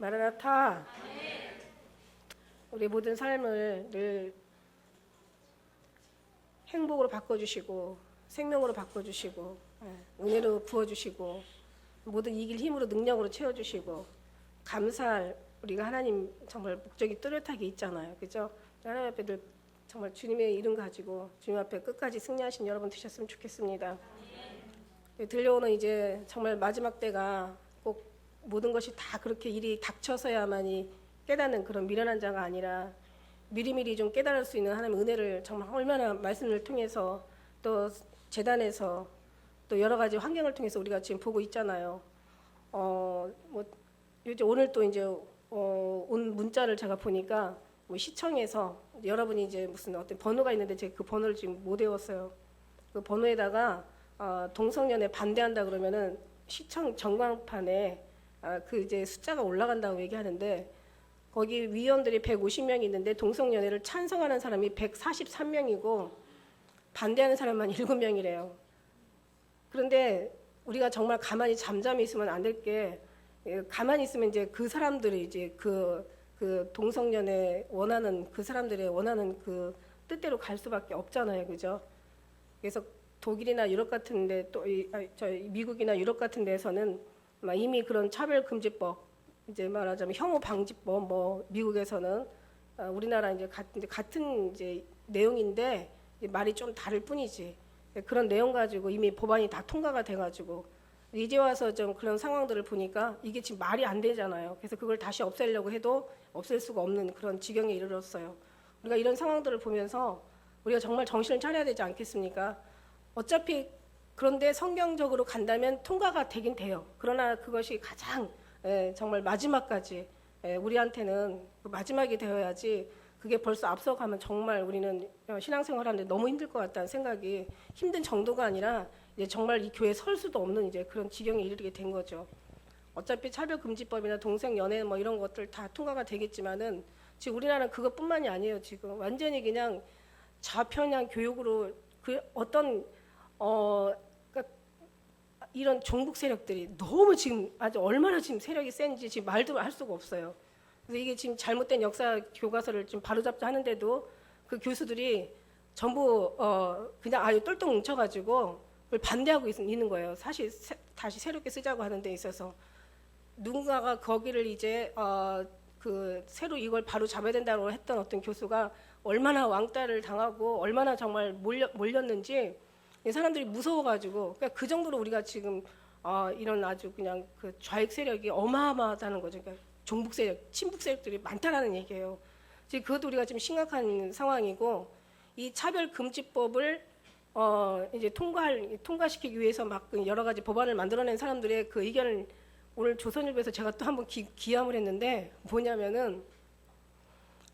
마라나타. 우리 모든 삶을 늘 행복으로 바꿔주시고 생명으로 바꿔주시고 은혜로 부어주시고 모든 이길 힘으로 능력으로 채워주시고 감사할 우리가 하나님 정말 목적이 뚜렷하게 있잖아요. 그죠? 하나님 앞에 늘 정말 주님의 이름 가지고 주님 앞에 끝까지 승리하신 여러분 되셨으면 좋겠습니다. 들려오는 이제 정말 마지막 때가 꼭 모든 것이 다 그렇게 일이 닥쳐서야만이 깨닫는 그런 미련한 자가 아니라 미리미리 좀 깨달을 수 있는 하나님의 은혜를 정말 얼마나 말씀을 통해서 또 재단에서 또 여러 가지 환경을 통해서 우리가 지금 보고 있잖아요. 뭐 이제 오늘 또 이제 온 문자를 제가 보니까 뭐 시청에서 여러분이 이제 무슨 어떤 번호가 있는데 제가 그 번호를 지금 못 외웠어요. 그 번호에다가 동성연애 반대한다 그러면은 시청 전광판에 그 이제 숫자가 올라간다고 얘기하는데 거기 위원들이 150명이 있는데 동성연애를 찬성하는 사람이 143명이고 반대하는 사람만 7명이래요. 그런데 우리가 정말 가만히 잠잠히 있으면 안 될 게 가만히 있으면 이제 그 사람들이 이제 그 동성연애 원하는 그 사람들의 원하는 그 뜻대로 갈 수밖에 없잖아요, 그죠? 그래서 독일이나 유럽 같은데 또 미국이나 유럽 같은 데서는 이미 그런 차별금지법 이제 말하자면 혐오방지법 뭐 미국에서는 우리나라 이제 같은 이제 내용인데 말이 좀 다를 뿐이지 그런 내용 가지고 이미 법안이 다 통과가 돼가지고 이제 와서 좀 그런 상황들을 보니까 이게 지금 말이 안 되잖아요. 그래서 그걸 다시 없애려고 해도 없앨 수가 없는 그런 지경에 이르렀어요. 우리가 이런 상황들을 보면서 우리가 정말 정신을 차려야 되지 않겠습니까? 어차피 그런데 성경적으로 간다면 통과가 되긴 돼요. 그러나 그것이 가장 정말 마지막까지 우리한테는 마지막이 되어야지 그게 벌써 앞서가면 정말 우리는 신앙생활하는데 너무 힘들 것 같다는 생각이 힘든 정도가 아니라 이제 정말 이 교회에 설 수도 없는 이제 그런 지경에 이르게 된 거죠. 어차피 차별금지법이나 동성연애 뭐 이런 것들 다 통과가 되겠지만은 지금 우리나라는 그것뿐만이 아니에요. 지금 완전히 그냥 좌편향 교육으로 그 어떤 그러니까 이런 종북 세력들이 너무 지금 아주 얼마나 지금 세력이 센지 지금 말도 할 수가 없어요. 그래서 이게 지금 잘못된 역사 교과서를 좀 바로잡자 하는데도 그 교수들이 전부 그냥 아예 똘똘 뭉쳐가지고 그걸 반대하고 있는 거예요. 사실 다시 새롭게 쓰자고 하는 데 있어서 누군가가 거기를 이제 그 새로 이걸 바로 잡아야 된다고 했던 어떤 교수가 얼마나 왕따를 당하고 얼마나 정말 몰렸는지 이 사람들이 무서워가지고 그러니까 그 정도로 우리가 지금 이런 아주 그냥 그 좌익 세력이 어마어마하다는 거죠. 그러니까 종북 세력, 친북 세력들이 많다라는 얘기예요. 지금 그것도 우리가 지금 심각한 상황이고 이 차별금지법을 이제 통과시키기 위해서 막 여러 가지 법안을 만들어낸 사람들의 그 의견을 오늘 조선일보에서 제가 또 한번 기함을 했는데 뭐냐면은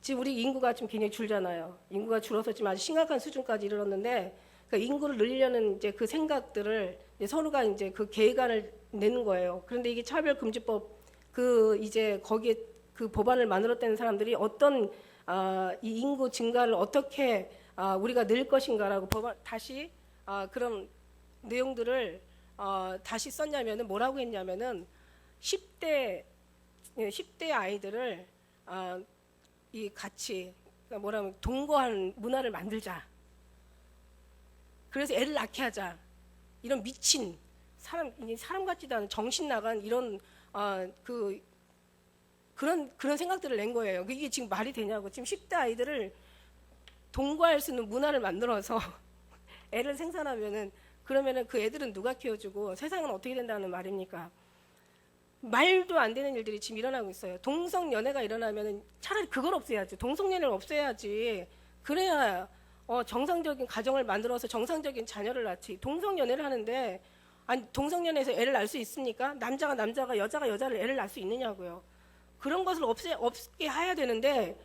지금 우리 인구가 좀 굉장히 줄잖아요. 인구가 줄어서 지금 아주 심각한 수준까지 이르렀는데 그 인구를 늘리려는 이제 그 생각들을 이제 서로가 이제 그 계획안을 내는 거예요. 그런데 이게 차별금지법 그 이제 거기에 그 법안을 만들었다는 사람들이 어떤 이 인구 증가를 어떻게 우리가 늘 것인가라고 법안 다시 그런 내용들을 다시 썼냐면은 뭐라고 했냐면은 10대 아이들을 이 같이 그러니까 뭐라면 동거하는 문화를 만들자. 그래서 애를 낳게 하자. 이런 미친 사람 같지도 않은 정신 나간 이런 그런 생각들을 낸 거예요. 이게 지금 말이 되냐고. 지금 10대 아이들을 동거할 수 있는 문화를 만들어서 애를 생산하면은 그러면은 그 애들은 누가 키워주고 세상은 어떻게 된다는 말입니까? 말도 안 되는 일들이 지금 일어나고 있어요. 동성연애가 일어나면은 차라리 그걸 없애야지. 동성연애를 없애야지. 그래야 정상적인 가정을 만들어서 정상적인 자녀를 낳지. 동성연애를 하는데 아니 동성연애에서 애를 낳을 수 있습니까? 남자가 여자가 여자를 애를 낳을 수 있느냐고요. 그런 것을 없게 해야 되는데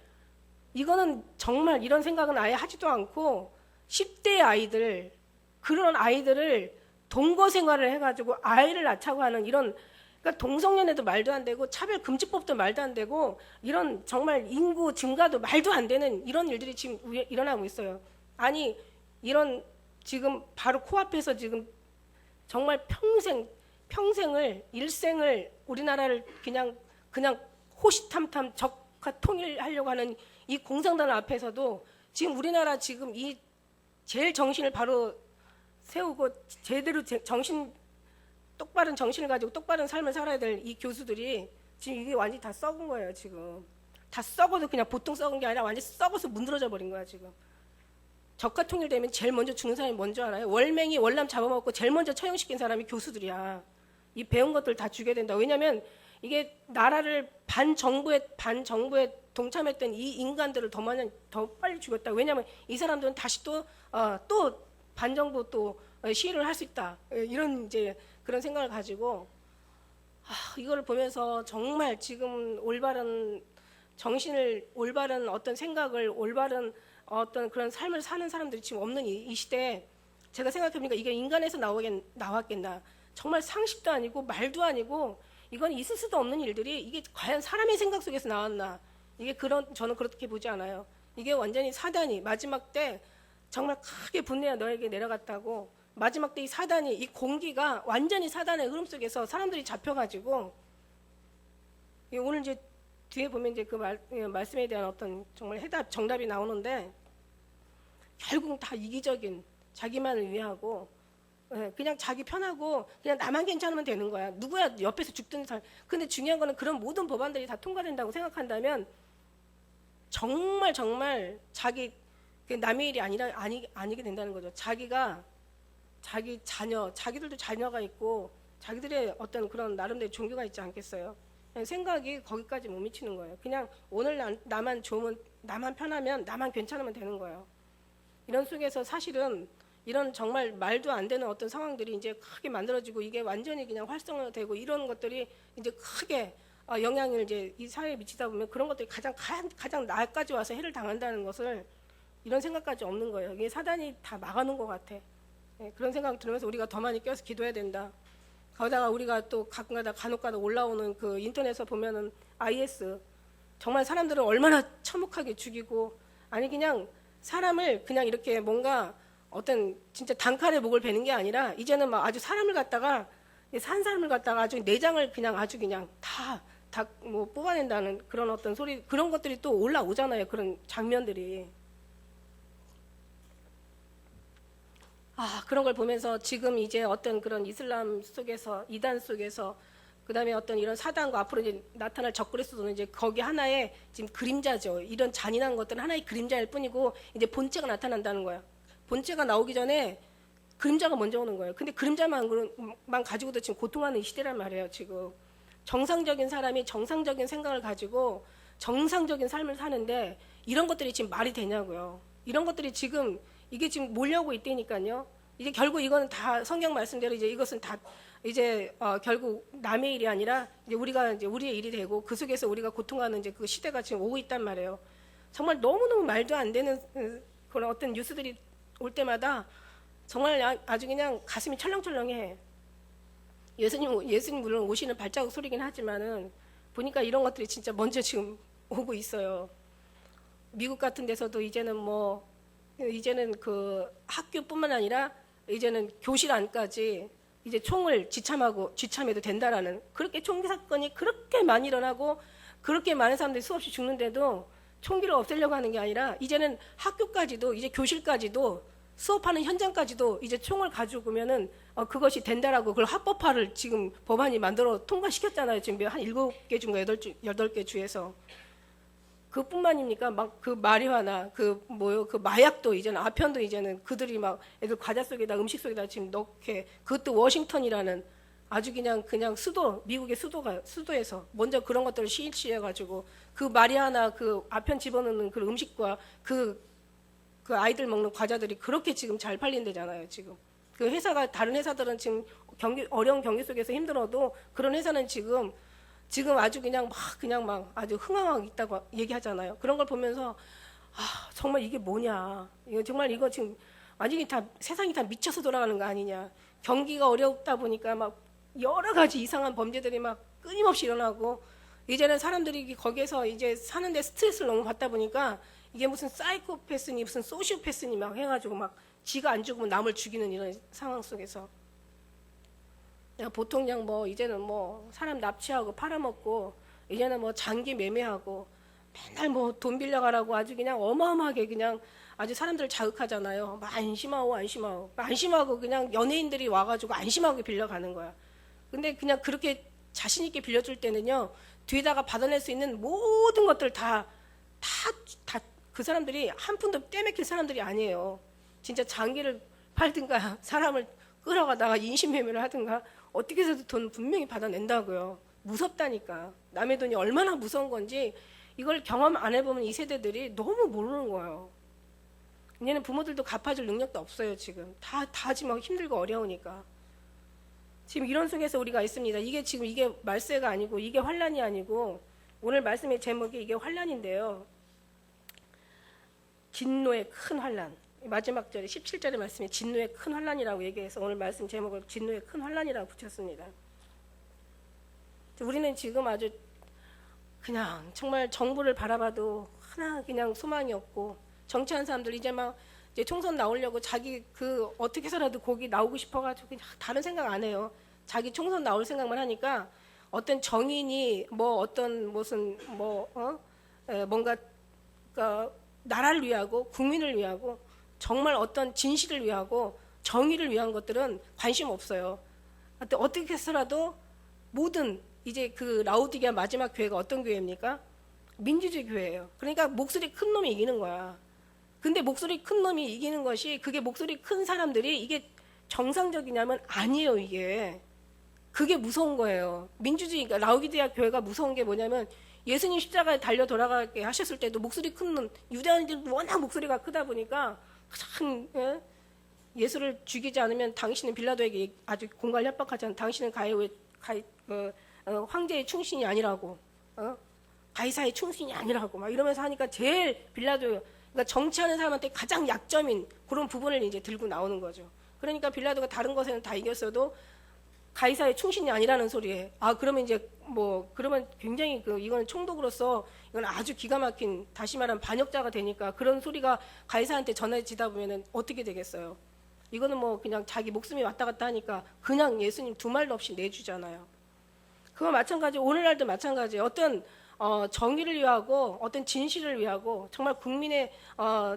이거는 정말 이런 생각은 아예 하지도 않고 10대 아이들 그런 아이들을 동거 생활을 해가지고 아이를 낳자고 하는 이런 그러니까 동성연애도 말도 안 되고 차별금지법도 말도 안 되고 이런 정말 인구 증가도 말도 안 되는 이런 일들이 지금 일어나고 있어요. 아니 이런 지금 바로 코앞에서 지금 정말 평생을 일생을 우리나라를 그냥 호시탐탐 적화 통일하려고 하는 이 공산당 앞에서도 지금 우리나라 지금 이 제일 정신을 바로 세우고 제대로 똑바른 정신을 가지고 똑바른 삶을 살아야 될 이 교수들이 지금 이게 완전히 다 썩은 거예요. 지금 다 썩어도 그냥 보통 썩은 게 아니라 완전히 썩어서 문드러져 버린 거야. 지금 적화 통일되면 제일 먼저 죽는 사람이 뭔지 알아요? 월맹이 월남 잡아먹고 제일 먼저 처형시킨 사람이 교수들이야. 이 배운 것들 다 죽여야 된다. 왜냐하면 이게 나라를 반정부에 동참했던 이 인간들을 더 빨리 죽였다. 왜냐하면 이 사람들은 다시 또 반정부 또 시위를 할 수 있다. 이런 이제 그런 생각을 가지고 이거를 보면서 정말 지금 올바른 어떤 생각을 올바른 어떤 그런 삶을 사는 사람들이 지금 없는 이 시대에 제가 생각해보니까 이게 인간에서 나왔겠나. 정말 상식도 아니고 말도 아니고 이건 있을 수도 없는 일들이 이게 과연 사람의 생각 속에서 나왔나. 저는 그렇게 보지 않아요. 이게 완전히 사단이 마지막 때 정말 크게 분내가 너에게 내려갔다고. 마지막 때 이 사단이 이 공기가 완전히 사단의 흐름 속에서 사람들이 잡혀가지고 오늘 이제 뒤에 보면 이제 그 말씀에 대한 어떤 정말 정답이 나오는데 결국 다 이기적인 자기만을 위하고 그냥 자기 편하고 그냥 나만 괜찮으면 되는 거야. 누구야 옆에서 죽든 살. 근데 중요한 거는 그런 모든 법안들이 다 통과된다고 생각한다면 정말 자기 남의 일이 아니게 된다는 거죠. 자기 자기들도 자녀가 있고 자기들의 어떤 그런 나름대로 종교가 있지 않겠어요? 생각이 거기까지 못 미치는 거예요. 그냥 오늘 나만 좋으면, 나만 편하면, 나만 괜찮으면 되는 거예요. 이런 속에서 사실은 이런 정말 말도 안 되는 어떤 상황들이 이제 크게 만들어지고 이게 완전히 그냥 활성화되고 이런 것들이 이제 크게 영향을 이제 이 사회에 미치다 보면 그런 것들이 가장 나까지 와서 해를 당한다는 것을 이런 생각까지 없는 거예요. 이게 사단이 다 막아놓은 것 같아. 그런 생각 들으면서 우리가 더 많이 껴서 기도해야 된다. 거기다가 우리가 또 가끔가다 간혹가다 올라오는 그 인터넷에서 보면은 IS 정말 사람들을 얼마나 참혹하게 죽이고 아니 그냥 사람을 그냥 이렇게 뭔가 어떤 진짜 단칼에 목을 베는 게 아니라 이제는 막 아주 사람을 갖다가 산 사람을 갖다가 아주 내장을 그냥 아주 그냥 다 뭐 뽑아낸다는 그런 어떤 소리 그런 것들이 또 올라오잖아요. 그런 장면들이. 그런 걸 보면서 지금 이제 어떤 그런 이슬람 속에서 이단 속에서 그다음에 어떤 이런 사단과 앞으로 이제 나타날 적그리스도는 이제 거기 하나의 지금 그림자죠. 이런 잔인한 것들은 하나의 그림자일 뿐이고 이제 본체가 나타난다는 거야. 본체가 나오기 전에 그림자가 먼저 오는 거예요. 근데 그림자만 가지고도 지금 고통하는 이 시대란 말이에요. 지금 정상적인 사람이 정상적인 생각을 가지고 정상적인 삶을 사는데 이런 것들이 지금 말이 되냐고요. 이런 것들이 지금 이게 지금 몰려오고 있다니까요. 이제 결국 이거는 다 성경 말씀대로 이제 이것은 다 이제 결국 남의 일이 아니라 이제 우리가 이제 우리의 일이 되고 그 속에서 우리가 고통하는 이제 그 시대가 지금 오고 있단 말이에요. 정말 너무너무 말도 안 되는 그런 어떤 뉴스들이 올 때마다 정말 아주 그냥 가슴이 철렁철렁해. 예수님 물론 오시는 발자국 소리긴 하지만은 보니까 이런 것들이 진짜 먼저 지금 오고 있어요. 미국 같은 데서도 이제는 그 학교뿐만 아니라 이제는 교실 안까지 이제 총을 지참해도 된다라는 그렇게 총기 사건이 그렇게 많이 일어나고 그렇게 많은 사람들이 수없이 죽는데도 총기를 없애려고 하는 게 아니라 이제는 학교까지도 이제 교실까지도 수업하는 현장까지도 이제 총을 가지고 오면은 그것이 된다라고 그걸 합법화를 지금 법안이 만들어 통과시켰잖아요. 지금 한 7개 주인가 8개 주에서. 그뿐만입니까? 막 그 마리화나 그 마약도 이제는 아편도 이제는 그들이 막 애들 과자 속에다 음식 속에다 지금 넣게 그것도 워싱턴이라는 아주 그냥 미국의 수도에서 먼저 그런 것들을 시행해가지고 그 마리화나 그 아편 집어넣는 그 음식과 그 아이들 먹는 과자들이 그렇게 지금 잘 팔린대잖아요. 지금 그 회사가 다른 회사들은 지금 어려운 경기 속에서 힘들어도 그런 회사는 지금 아주 그냥 막 아주 흥황하고 있다고 얘기하잖아요. 그런 걸 보면서 정말 이게 뭐냐? 이거 지금 완전히 다 세상이 다 미쳐서 돌아가는 거 아니냐? 경기가 어렵다 보니까 막 여러 가지 이상한 범죄들이 막 끊임없이 일어나고 이제는 사람들이 거기에서 이제 사는데 스트레스를 너무 받다 보니까 이게 무슨 사이코패스니 무슨 소시오패스니 막 해가지고 막 지가 안 죽으면 남을 죽이는 이런 상황 속에서. 보통 그냥 이제는 사람 납치하고 팔아먹고 이제는 뭐 장기 매매하고 맨날 뭐 돈 빌려가라고 아주 그냥 어마어마하게 그냥 아주 사람들을 자극하잖아요. 막 안심하고 그냥 연예인들이 와가지고 안심하고 빌려가는 거야. 근데 그냥 그렇게 자신 있게 빌려줄 때는요, 뒤에다가 받아낼 수 있는 모든 것들 다 그 사람들이 한 푼도 떼맥힐 사람들이 아니에요. 진짜 장기를 팔든가 사람을 끌어가다가 인신매매를 하든가 어떻게 해서든 돈 분명히 받아낸다고요. 무섭다니까. 남의 돈이 얼마나 무서운 건지 이걸 경험 안 해보면 이 세대들이 너무 모르는 거예요. 이제는 부모들도 갚아줄 능력도 없어요. 지금 다 지금 힘들고 어려우니까. 지금 이런 속에서 우리가 있습니다. 이게 말세가 아니고 이게 환란이 아니고 오늘 말씀의 제목이 이게 환란인데요. 진노의 큰 환란. 마지막 절에 17절의 말씀에 진노의 큰 환란이라고 얘기해서 오늘 말씀 제목을 진노의 큰 환란이라고 붙였습니다. 우리는 지금 아주 그냥 정말 정부를 바라봐도 하나 그냥 소망이 없고, 정치하는 사람들 이제 총선 나오려고 자기 어떻게 해서라도 거기 나오고 싶어가지고 그냥 다른 생각 안 해요. 자기 총선 나올 생각만 하니까 어떤 정인이 뭔가 나라를 위하고 국민을 위하고 정말 어떤 진실을 위하고 정의를 위한 것들은 관심 없어요. 어떻게 해서라도 모든 이제 그 라오디게아 마지막 교회가 어떤 교회입니까? 민주주의 교회예요. 그러니까 목소리 큰 놈이 이기는 거야. 근데 목소리 큰 놈이 이기는 것이 그게 목소리 큰 사람들이 이게 정상적이냐면 아니에요. 그게 무서운 거예요. 민주주의, 그러니까 라오디게아 교회가 무서운 게 뭐냐면 예수님 십자가에 달려 돌아가게 하셨을 때도 목소리 큰 놈, 유대인들 워낙 목소리가 크다 보니까 참 예수를 죽이지 않으면 당신은 빌라도에게 아주 공갈 협박하잖아. 당신은 황제의 충신이 아니라고, 가이사의 충신이 아니라고 막 이러면서 하니까 제일 빌라도, 그러니까 정치하는 사람한테 가장 약점인 그런 부분을 이제 들고 나오는 거죠. 그러니까 빌라도가 다른 것에는 다 이겼어도 가이사의 충신이 아니라는 소리에, 그러면 이제 그러면 굉장히 이건 총독으로서 이건 아주 기가 막힌, 다시 말하면 반역자가 되니까 그런 소리가 가이사한테 전해지다 보면은 어떻게 되겠어요? 이거는 그냥 자기 목숨이 왔다 갔다 하니까 그냥 예수님 두 말도 없이 내주잖아요. 그거 마찬가지, 오늘날도 마찬가지. 어떤 정의를 위하고 어떤 진실을 위하고 정말 국민의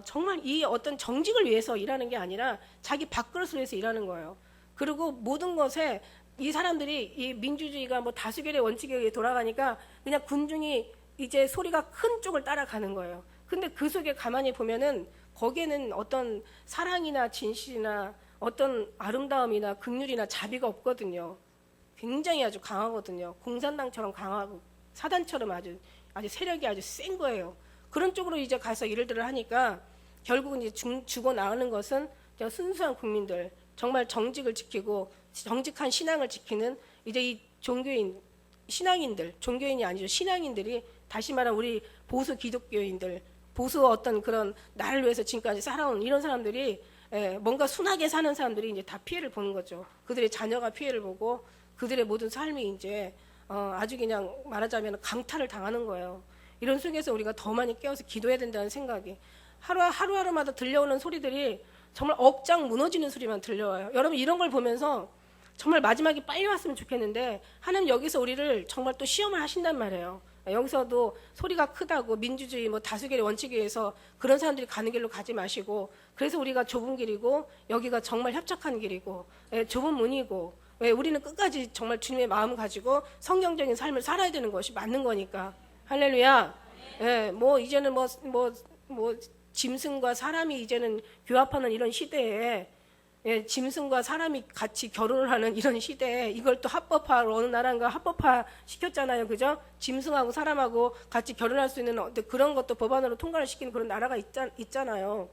정말 이 어떤 정직을 위해서 일하는 게 아니라 자기 밥그릇을 위해서 일하는 거예요. 그리고 모든 것에 이 사람들이 이 민주주의가 다수결의 원칙에 의해 돌아가니까 그냥 군중이 이제 소리가 큰 쪽을 따라가는 거예요. 근데 그 속에 가만히 보면은 거기에는 어떤 사랑이나 진실이나 어떤 아름다움이나 긍휼이나 자비가 없거든요. 굉장히 아주 강하거든요. 공산당처럼 강하고 사단처럼 아주 세력이 아주 센 거예요. 그런 쪽으로 이제 가서 일들을 하니까 결국은 이제 죽어 나가는 것은 그냥 순수한 국민들, 정말 정직을 지키고 정직한 신앙을 지키는 이제 이 종교인, 신앙인들, 종교인이 아니죠. 신앙인들이, 다시 말하면 우리 보수 기독교인들, 보수 어떤 그런 나를 위해서 지금까지 살아온 이런 사람들이 뭔가 순하게 사는 사람들이 이제 다 피해를 보는 거죠. 그들의 자녀가 피해를 보고 그들의 모든 삶이 이제 아주 그냥 말하자면 강탈을 당하는 거예요. 이런 속에서 우리가 더 많이 깨어서 기도해야 된다는 생각이, 하루하루마다 들려오는 소리들이 정말 억장 무너지는 소리만 들려와요. 여러분 이런 걸 보면서 정말 마지막이 빨리 왔으면 좋겠는데 하나님 여기서 우리를 정말 또 시험을 하신단 말이에요. 여기서도 소리가 크다고 민주주의 다수결의 원칙에 의해서 그런 사람들이 가는 길로 가지 마시고, 그래서 우리가 좁은 길이고 여기가 정말 협착한 길이고 좁은 문이고, 우리는 끝까지 정말 주님의 마음 가지고 성경적인 삶을 살아야 되는 것이 맞는 거니까. 할렐루야. 이제는 짐승과 사람이 이제는 교합하는 이런 시대에, 짐승과 사람이 같이 결혼을 하는 이런 시대에 이걸 또 합법화로 어느 나라인가 합법화 시켰잖아요. 그죠? 짐승하고 사람하고 같이 결혼할 수 있는 그런 것도 법안으로 통과를 시키는 그런 나라가 있잖아요.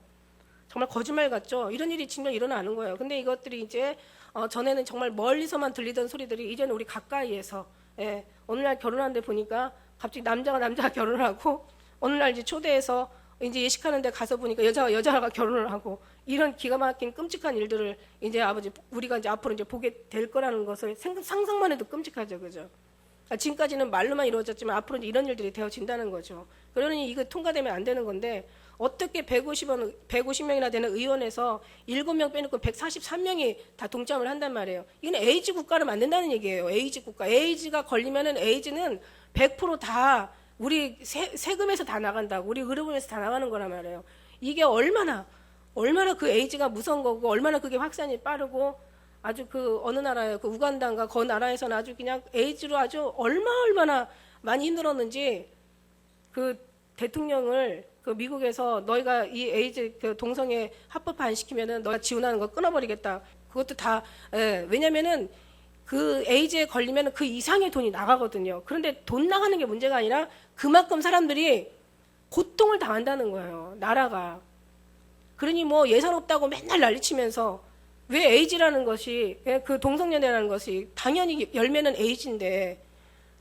정말 거짓말 같죠? 이런 일이 진짜 일어나는 거예요. 근데 이것들이 이제 전에는 정말 멀리서만 들리던 소리들이 이제는 우리 가까이에서, 어느 날 결혼하는데 보니까 갑자기 남자가 결혼을 하고, 어느 날 이제 초대해서 이제 예식하는데 가서 보니까 여자가 결혼을 하고, 이런 기가 막힌 끔찍한 일들을 이제 우리가 이제 앞으로 이제 보게 될 거라는 것을 상상만 해도 끔찍하죠, 그죠? 지금까지는 말로만 이루어졌지만 앞으로 이제 이런 일들이 되어진다는 거죠. 그러니 이거 통과되면 안 되는 건데, 어떻게 150명이나 되는 의원에서 7명 빼놓고 143명이 다 동참을 한단 말이에요. 이건 에이즈 국가를 만든다는 얘기예요. 에이즈 국가. 에이즈가 걸리면은 에이즈는 100%다 우리 세금에서 다 나간다고, 우리 의료비에서 다 나가는 거란 말이에요. 이게 얼마나 그 에이즈가 무서운 거고, 얼마나 그게 확산이 빠르고, 아주 그 어느 나라에 그 우간다인가 그 나라에서는 아주 그냥 에이즈로 아주 얼마나 많이 힘들었는지, 그 대통령을 그 미국에서 너희가 이 에이즈 그 동성애 합법화 안 시키면은 너가 지원하는 거 끊어버리겠다. 그것도 다, 왜냐면은 그 에이즈에 걸리면 그 이상의 돈이 나가거든요. 그런데 돈 나가는 게 문제가 아니라 그만큼 사람들이 고통을 당한다는 거예요. 나라가. 그러니 뭐 예산 없다고 맨날 난리치면서 왜 에이즈라는 것이, 그 동성연애라는 것이 당연히 열매는 에이즈인데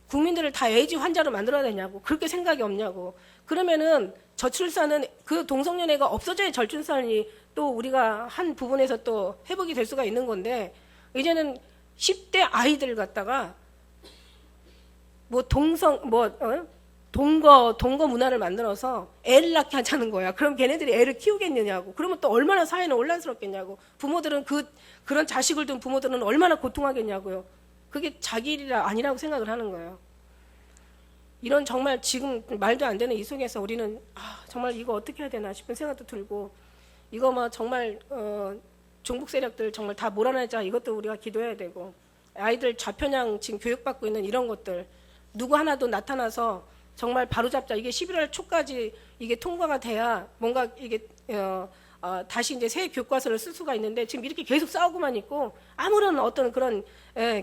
국민들을 다 에이즈 환자로 만들어야 되냐고, 그렇게 생각이 없냐고. 그러면은 저출산은, 그 동성연애가 없어져야 저출산이 또 우리가 한 부분에서 또 회복이 될 수가 있는 건데, 이제는 10대 아이들 갖다가 뭐 동거 문화를 만들어서 애를 낳게 하자는 거야. 그럼 걔네들이 애를 키우겠느냐고. 그러면 또 얼마나 사회는 혼란스럽겠냐고. 부모들은 그런 자식을 둔 부모들은 얼마나 고통하겠냐고요. 그게 자기 일이 아니라고 생각을 하는 거예요. 이런 정말 지금 말도 안 되는 이 속에서 우리는 정말 이거 어떻게 해야 되나 싶은 생각도 들고, 이거 뭐 정말 종북 세력들 정말 다 몰아내자, 이것도 우리가 기도해야 되고, 아이들 좌편향 지금 교육받고 있는 이런 것들 누구 하나도 나타나서 정말 바로잡자. 이게 11월 초까지 이게 통과가 돼야 뭔가 이게 다시 이제 새 교과서를 쓸 수가 있는데, 지금 이렇게 계속 싸우고만 있고 아무런 어떤 그런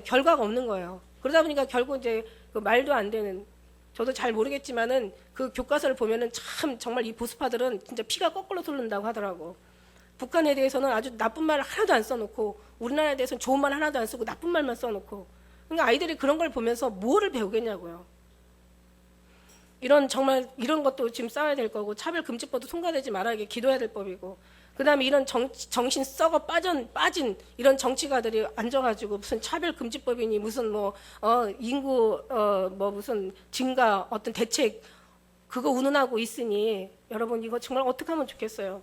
결과가 없는 거예요. 그러다 보니까 결국 이제 그 말도 안 되는, 저도 잘 모르겠지만은 그 교과서를 보면은 참 정말 이 보수파들은 진짜 피가 거꾸로 솟는다고 하더라고. 북한에 대해서는 아주 나쁜 말 하나도 안 써놓고, 우리나라에 대해서는 좋은 말 하나도 안 쓰고 나쁜 말만 써놓고, 그러니까 아이들이 그런 걸 보면서 뭐를 배우겠냐고요. 정말 이런 것도 지금 싸워야 될 거고, 차별금지법도 통과되지 말아야 기도해야 될 법이고, 그 다음에 이런 정신 썩어 빠진 이런 정치가들이 앉아가지고 무슨 차별금지법이니 무슨 인구 무슨 증가 어떤 대책 그거 운운하고 있으니, 여러분 이거 정말 어떻게 하면 좋겠어요.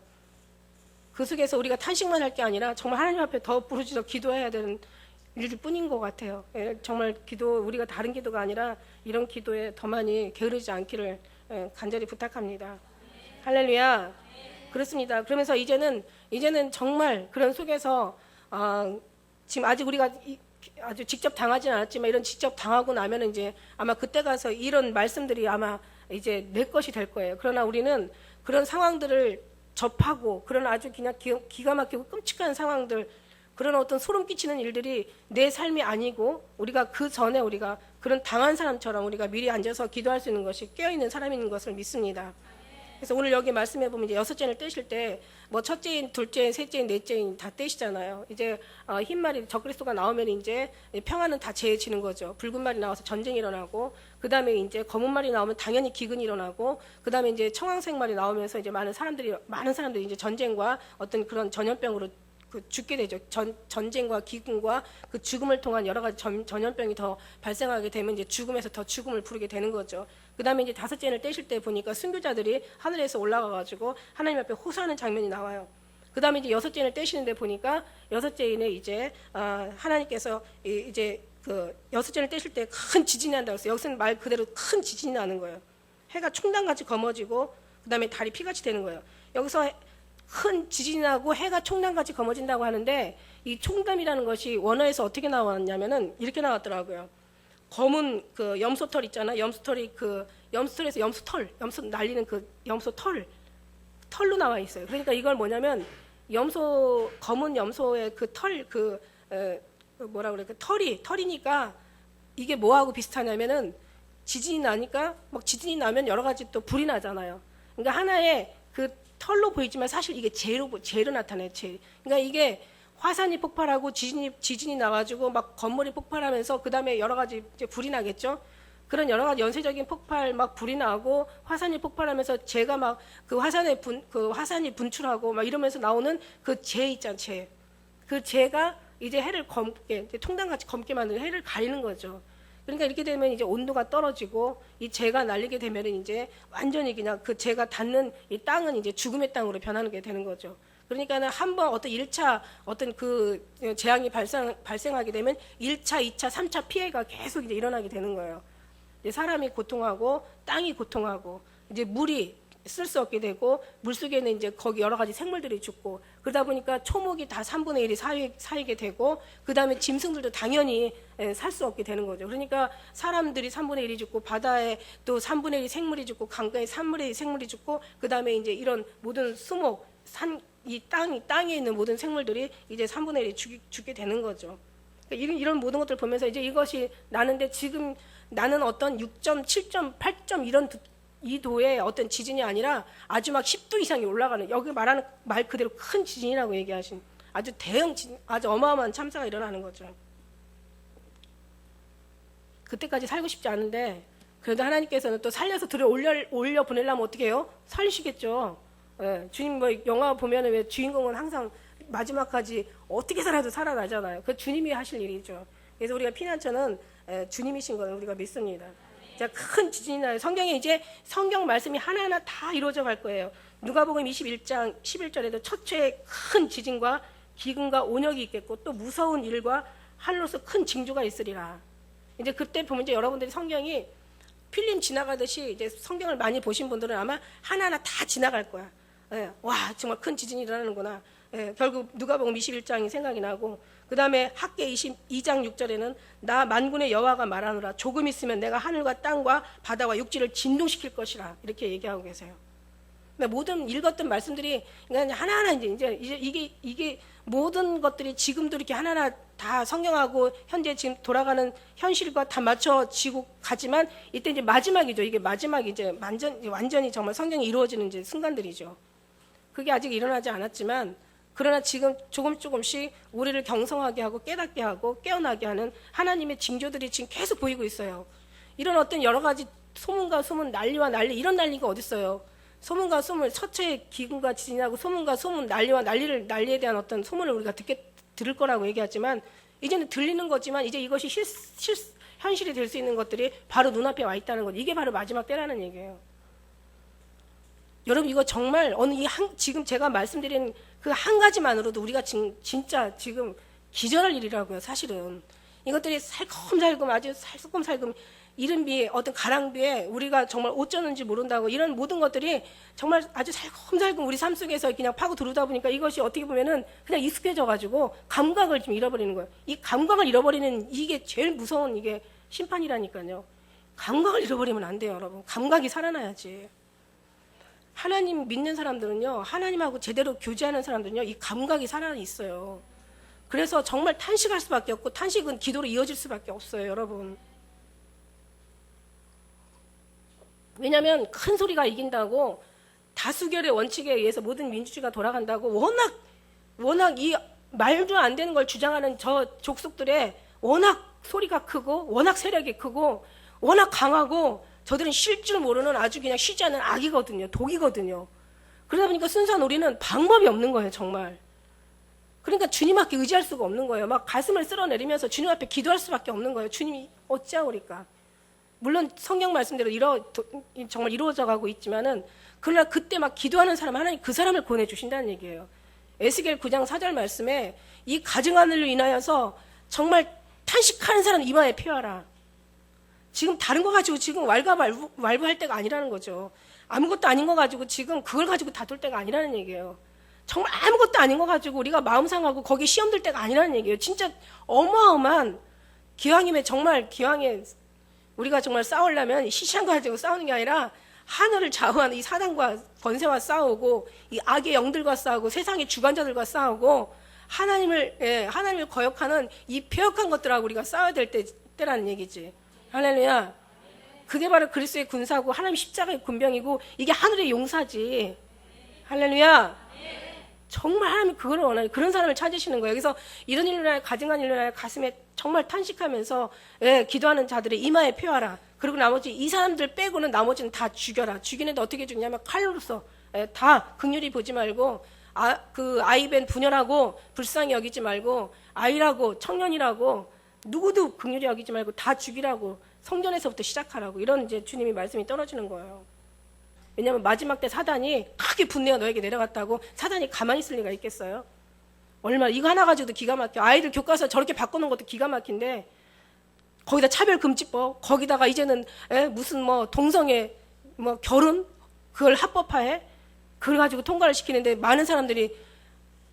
그 속에서 우리가 탄식만 할 게 아니라 정말 하나님 앞에 더 부르짖어 기도해야 되는 일일 뿐인 것 같아요. 정말 우리가 다른 기도가 아니라 이런 기도에 더 많이 게으르지 않기를 간절히 부탁합니다. 할렐루야. 그렇습니다. 그러면서 이제는 정말 그런 속에서 지금 아직 우리가 아주 직접 당하지는 않았지만, 이런 직접 당하고 나면 이제 아마 그때 가서 이런 말씀들이 아마 이제 내 것이 될 거예요. 그러나 우리는 그런 상황들을 접하고, 그런 아주 그냥 기가 막히고 끔찍한 상황들, 그런 어떤 소름 끼치는 일들이 내 삶이 아니고, 우리가 그 전에 우리가 그런 당한 사람처럼 우리가 미리 앉아서 기도할 수 있는 것이 깨어있는 사람인 것을 믿습니다. 그래서 오늘 여기 말씀해 보면 이제 6째를 떼실 때 뭐 첫째인, 둘째인, 셋째인, 넷째인 다 떼시잖아요. 이제 흰 말이 적그리스도가 나오면 이제 평화는 다 재해지는 거죠. 붉은 말이 나와서 전쟁이 일어나고, 그 다음에 이제 검은 말이 나오면 당연히 기근이 일어나고, 그 다음에 이제 청황색 말이 나오면서 이제 많은 사람들이 이제 전쟁과 어떤 그런 전염병으로 죽게 되죠. 전쟁과 기근과 그 죽음을 통한 여러 가지 전염병이 더 발생하게 되면 이제 죽음에서 더 죽음을 부르게 되는 거죠. 그 다음에 이제 5째를 떼실 때 보니까 순교자들이 하늘에서 올라가가지고 하나님 앞에 호소하는 장면이 나와요. 그 다음에 이제 6째를 떼시는데 보니까 6째인에 이제 하나님께서 이제 그 6째를 떼실 때 큰 지진이 난다고 했어요. 여기서는 말 그대로 큰 지진이 나는 거예요. 해가 총단같이 검어지고, 그 다음에 달이 피같이 되는 거예요. 여기서 큰 지진이 나고 해가 총단같이 검어진다고 하는데, 이 총담이라는 것이 원어에서 어떻게 나왔냐면은 이렇게 나왔더라고요. 검은 그 염소털 있잖아. 염소털이 염소털에서 염소 날리는 그 털로 나와 있어요. 그러니까 이걸 뭐냐면 검은 염소의 그 뭐라 그래, 그 털이니까 이게 뭐하고 비슷하냐면은 지진이 나니까 지진이 나면 여러 가지 또 불이 나잖아요. 그러니까 하나의 그 털로 보이지만 사실 이게 재로 나타나요. 그러니까 이게 화산이 폭발하고 지진이 나가지고 건물이 폭발하면서 그 다음에 여러 가지 이제 불이 나겠죠. 그런 여러 가지 연쇄적인 폭발 불이 나고 화산이 폭발하면서 재가 그 화산이 분출하고 이러면서 나오는 그 재 있잖아요. 그 재가 이제 해를 검게, 통닭같이 검게 만드는 해를 가리는 거죠. 그러니까 이렇게 되면 이제 온도가 떨어지고 이 재가 날리게 되면 이제 완전히 그냥 그 재가 닿는 이 땅은 이제 죽음의 땅으로 변하게 되는 거죠. 그러니까는 한번 어떤 1차 어떤 그 재앙이 발생하게 되면 1차, 2차, 3차 피해가 계속 이제 일어나게 되는 거예요. 이제 사람이 고통하고 땅이 고통하고 이제 물이 쓸 수 없게 되고 물속에는 이제 거기 여러 가지 생물들이 죽고 그러다 보니까 초목이 다 3분의 1이 사이게 되고 그 다음에 짐승들도 당연히 살 수 없게 되는 거죠. 그러니까 사람들이 3분의 1이 죽고 바다에 또 3분의 1이 생물이 죽고 강가에 3분의 1 생물이 죽고 그 다음에 이제 이런 모든 수목 이 땅에 있는 모든 생물들이 이제 3분의 1이 죽게 되는 거죠. 그러니까 이런 모든 것들을 보면서 이제 이것이 나는데 지금 나는 어떤 6점, 7점, 8점 이런 이 도의 어떤 지진이 아니라 아주 막 10도 이상이 올라가는 여기 말하는 말 그대로 큰 지진이라고 얘기하신 아주 대형 지진, 아주 어마어마한 참사가 일어나는 거죠. 그때까지 살고 싶지 않은데 그래도 하나님께서는 또 살려서 들어 올려 보내려면 어떻게 해요? 살리시겠죠. 예, 주님 뭐 영화 보면은 왜 주인공은 항상 마지막까지 어떻게 살아도 살아나잖아요. 그 주님이 하실 일이죠. 그래서 우리가 피난처는 주님이신 걸 우리가 믿습니다. 자, 큰 지진이 나요. 성경에 이제 성경 말씀이 하나하나 다 이루어져 갈 거예요. 누가복음 21장 11절에도 첫째 큰 지진과 기근과 온역이 있겠고 또 무서운 일과 하늘로서 큰 징조가 있으리라. 이제 그때 보면 이제 여러분들이 성경이 필름 지나가듯이 이제 성경을 많이 보신 분들은 아마 하나하나 다 지나갈 거야. 예, 와 정말 큰 지진이 일어나는구나. 예, 결국 누가복음 21장이 생각이 나고 그 다음에 학계 22장 6절에는 나 만군의 여호와가 말하노라 조금 있으면 내가 하늘과 땅과 바다와 육지를 진동시킬 것이라 이렇게 얘기하고 계세요. 모든 읽었던 말씀들이 그러니까 하나하나 이제 이게 모든 것들이 지금도 이렇게 하나하나 다 성경하고 현재 지금 돌아가는 현실과 다 맞춰지고 가지만 이때 이제 마지막이죠. 이게 마지막 이제 완전히 정말 성경이 이루어지는 이제 순간들이죠. 그게 아직 일어나지 않았지만 그러나 지금 조금씩 우리를 경성하게 하고 깨닫게 하고 깨어나게 하는 하나님의 징조들이 지금 계속 보이고 있어요. 이런 어떤 여러 가지 소문과 소문, 난리와 난리 이런 난리가 어디 있어요? 소문과 소문, 첫째 기근과 지진하고 소문과 소문, 난리와 난리에 대한 어떤 소문을 우리가 들을 거라고 얘기하지만 이제는 들리는 거지만 이제 이것이 현실이 될 수 있는 것들이 바로 눈앞에 와 있다는 것. 이게 바로 마지막 때라는 얘기예요. 여러분 이거 정말 지금 제가 말씀드린 그 한 가지만으로도 우리가 진짜 지금 기절할 일이라고요. 사실은 이것들이 살금살금 아주 살금살금 이른비 어떤 가랑비에 우리가 정말 어쩌는지 모른다고 이런 모든 것들이 정말 아주 살금살금 우리 삶 속에서 그냥 파고 들어오다 보니까 이것이 어떻게 보면은 그냥 익숙해져 가지고 감각을 좀 잃어버리는 거예요. 이 감각을 잃어버리는 이게 제일 무서운 이게 심판이라니까요. 감각을 잃어버리면 안 돼요, 여러분. 감각이 살아나야지. 하나님 믿는 사람들은요, 하나님하고 제대로 교제하는 사람들은요, 이 감각이 살아 있어요. 그래서 정말 탄식할 수밖에 없고 탄식은 기도로 이어질 수밖에 없어요, 여러분. 왜냐하면 큰 소리가 이긴다고 다수결의 원칙에 의해서 모든 민주주의가 돌아간다고 워낙 이 말도 안 되는 걸 주장하는 저 족속들의 워낙 소리가 크고 워낙 세력이 크고 워낙 강하고 저들은 쉴 줄 모르는 아주 그냥 쉬지 않는 악이거든요. 독이거든요. 그러다 보니까 순수한 우리는 방법이 없는 거예요, 정말. 그러니까 주님 앞에 의지할 수가 없는 거예요. 막 가슴을 쓸어내리면서 주님 앞에 기도할 수밖에 없는 거예요. 주님이 어찌하오리까. 물론 성경 말씀대로 정말 이루어져 가고 있지만은 그러나 그때 막 기도하는 사람 하나님 그 사람을 보내주신다는 얘기예요. 에스겔 9장 4절 말씀에 이 가증하늘로 인하여서 정말 탄식하는 사람 이마에 피하라. 지금 다른 거 가지고 지금 왈부할 때가 아니라는 거죠. 아무것도 아닌 거 가지고 지금 그걸 가지고 다툴 때가 아니라는 얘기예요. 정말 아무것도 아닌 거 가지고 우리가 마음 상하고 거기 시험 들 때가 아니라는 얘기예요. 진짜 어마어마한 기왕이면 정말 우리가 정말 싸우려면 시시한 거 가지고 싸우는 게 아니라 하늘을 좌우하는 이 사단과 권세와 싸우고 이 악의 영들과 싸우고 세상의 주관자들과 싸우고 하나님을 거역하는 이 폐역한 것들하고 우리가 싸워야 될 때라는 얘기지. 할렐루야. 그게 바로 그리스도의 군사고 하나님 십자가의 군병이고 이게 하늘의 용사지. 할렐루야. 정말 하나님이 그걸 원하는 그런 사람을 찾으시는 거예요. 그래서 이런 일로 가증한 일로 가슴에 정말 탄식하면서 기도하는 자들의 이마에 표하라. 그리고 나머지 이 사람들 빼고는 나머지는 다 죽여라. 죽이는데 어떻게 죽냐면 칼로서 다 긍휼히 보지 말고 그 아이벤 분열하고 불쌍히 여기지 말고 아이라고 청년이라고 누구도 긍휼히 여기지 말고 다 죽이라고 성전에서부터 시작하라고 이런 이제 주님이 말씀이 떨어지는 거예요. 왜냐하면 마지막 때 사단이 크게 분내어 너에게 내려갔다고 사단이 가만히 있을 리가 있겠어요? 얼마나 이거 하나 가지고도 기가 막혀. 아이들 교과서 저렇게 바꾸는 것도 기가 막힌데 거기다 차별금지법, 거기다가 이제는 무슨 뭐 동성애 뭐 결혼 그걸 합법화해 그래가지고 통과를 시키는데 많은 사람들이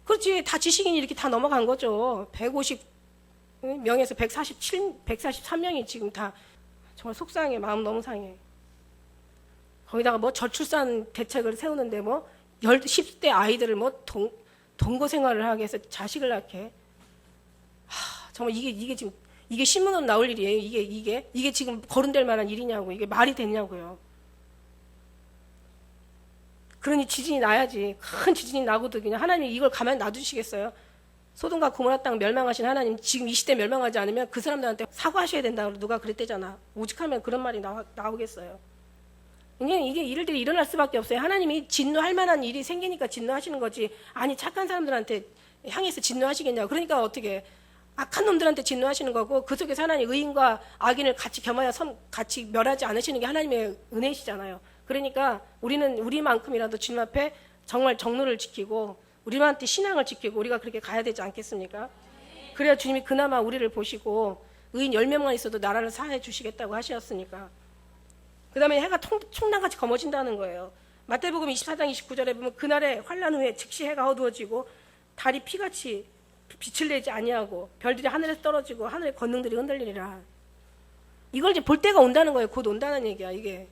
그렇지 다 지식인이 이렇게 다 넘어간 거죠. 150명에서 143명이 지금 다 정말 속상해. 마음 너무 상해. 거기다가 뭐 저출산 대책을 세우는데 뭐 10대 아이들을 뭐 동거 생활을 하게 해서 자식을 낳게. 정말 이게 지금 이게 신문으로 나올 일이에요. 이게 지금 거론될 만한 일이냐고. 이게 말이 됐냐고요. 그러니 지진이 나야지. 큰 지진이 나고도 그냥 하나님이 이걸 가만히 놔두시겠어요? 소돔과 고모라 땅 멸망하신 하나님 지금 이 시대 멸망하지 않으면 그 사람들한테 사과하셔야 된다고 누가 그랬대잖아. 오직하면 그런 말이 나오겠어요. 그냥 이게 일들이 일어날 수밖에 없어요. 하나님이 진노할 만한 일이 생기니까 진노하시는 거지. 아니 착한 사람들한테 향해서 진노하시겠냐고. 그러니까 어떻게 악한 놈들한테 진노하시는 거고 그 속에서 하나님 의인과 악인을 같이 겸하여 같이 멸하지 않으시는 게 하나님의 은혜시잖아요. 그러니까 우리는 우리만큼이라도 주님 앞에 정말 정로를 지키고 우리한테 신앙을 지키고 우리가 그렇게 가야 되지 않겠습니까? 그래야 주님이 그나마 우리를 보시고 의인 10명만 있어도 나라를 사해 주시겠다고 하셨으니까. 그 다음에 해가 총나같이 검어진다는 거예요. 마태복음 24장 29절에 보면 그날에 환란 후에 즉시 해가 어두워지고 달이 피같이 빛을 내지 아니하고 별들이 하늘에서 떨어지고 하늘의 권능들이 흔들리리라. 이걸 이제 볼 때가 온다는 거예요. 곧 온다는 얘기야. 이게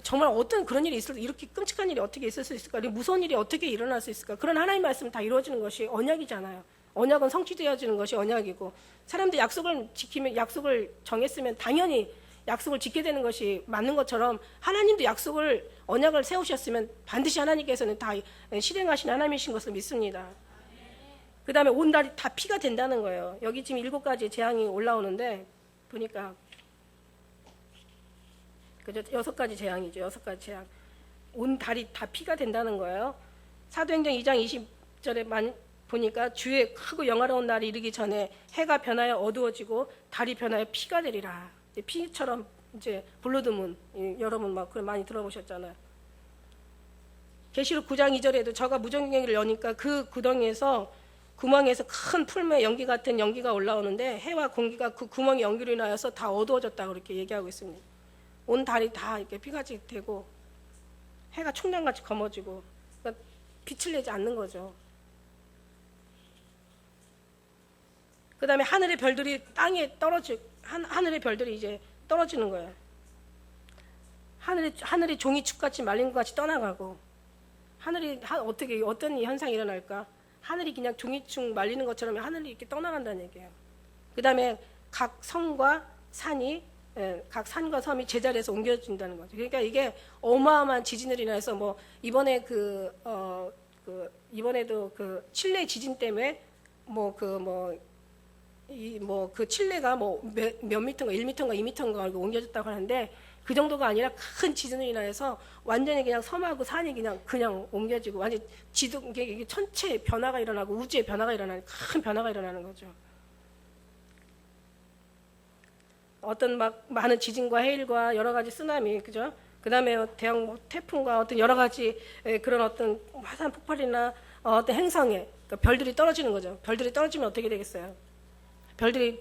정말 어떤 그런 일이 있을 이렇게 끔찍한 일이 어떻게 있을 수 있을까? 무서운 일이 어떻게 일어날 수 있을까? 그런 하나님의 말씀 다 이루어지는 것이 언약이잖아요. 언약은 성취되어지는 것이 언약이고 사람들이 약속을 지키면 약속을 정했으면 당연히 약속을 지켜야 되는 것이 맞는 것처럼 하나님도 약속을 언약을 세우셨으면 반드시 하나님께서는 다 실행하신 하나님이신 것을 믿습니다. 그 다음에 온 달이 다 피가 된다는 거예요. 여기 지금 7가지 재앙이 올라오는데 보니까 그죠? 6가지 재앙이죠. 6가지 재앙. 온 달이 다 피가 된다는 거예요. 사도행전 2장 20절에 보니까 주의 크고 영화로운 날이 이르기 전에 해가 변하여 어두워지고 달이 변하여 피가 되리라. 피처럼 이제 블러드문 여러분 막 그걸 많이 들어보셨잖아요. 계시록 9장 2절에도 저가 무정경이를 여니까 그 구덩이에서 구멍에서 큰 풀매 연기 같은 연기가 올라오는데 해와 공기가 그 구멍의 연기로 인하여서 다 어두워졌다고 그렇게 얘기하고 있습니다. 온 달이 다 이렇게 피같이 되고 해가 총량같이 검어지고 그러니까 빛을 내지 않는 거죠. 그 다음에 하늘의 별들이 땅에 하늘의 별들이 이제 떨어지는 거예요. 하늘이 종이축같이 말린 것 같이 떠나가고 하늘이 어떤 현상이 일어날까? 하늘이 그냥 종이축 말리는 것처럼 하늘이 이렇게 떠나간다는 얘기예요. 그 다음에 각 성과 섬이 제자리에서 옮겨진다는 거죠. 그러니까 이게 어마어마한 지진으로 인해서 뭐 이번에 이번에도 그 칠레 지진 때문에 그 칠레가 몇 미터인가 1미터인가 2미터인가 옮겨졌다고 하는데 그 정도가 아니라 큰 지진으로 인해서 완전히 그냥 섬하고 산이 그냥 옮겨지고 완전 이게 천체 변화가 일어나고 우주의 변화가 일어나는 큰 변화가 일어나는 거죠. 어떤 많은 지진과 해일과 여러 가지 쓰나미, 그죠? 그 다음에 대형 태풍과 어떤 여러 가지 그런 어떤 화산 폭발이나 어떤 행성에 그러니까 별들이 떨어지는 거죠. 별들이 떨어지면 어떻게 되겠어요? 별들이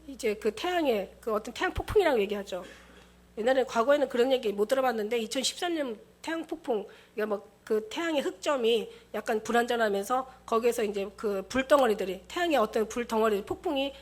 이제 그 태양의 그 어떤 태양 폭풍이라고 얘기하죠. 옛날에 과거에는 그런 얘기 못 들어봤는데 2013년 태양 폭풍, 그러니까 그 태양의 흑점이 약간 불안전하면서 거기에서 이제 그 불덩어리들이 태양의 어떤 불덩어리 폭풍에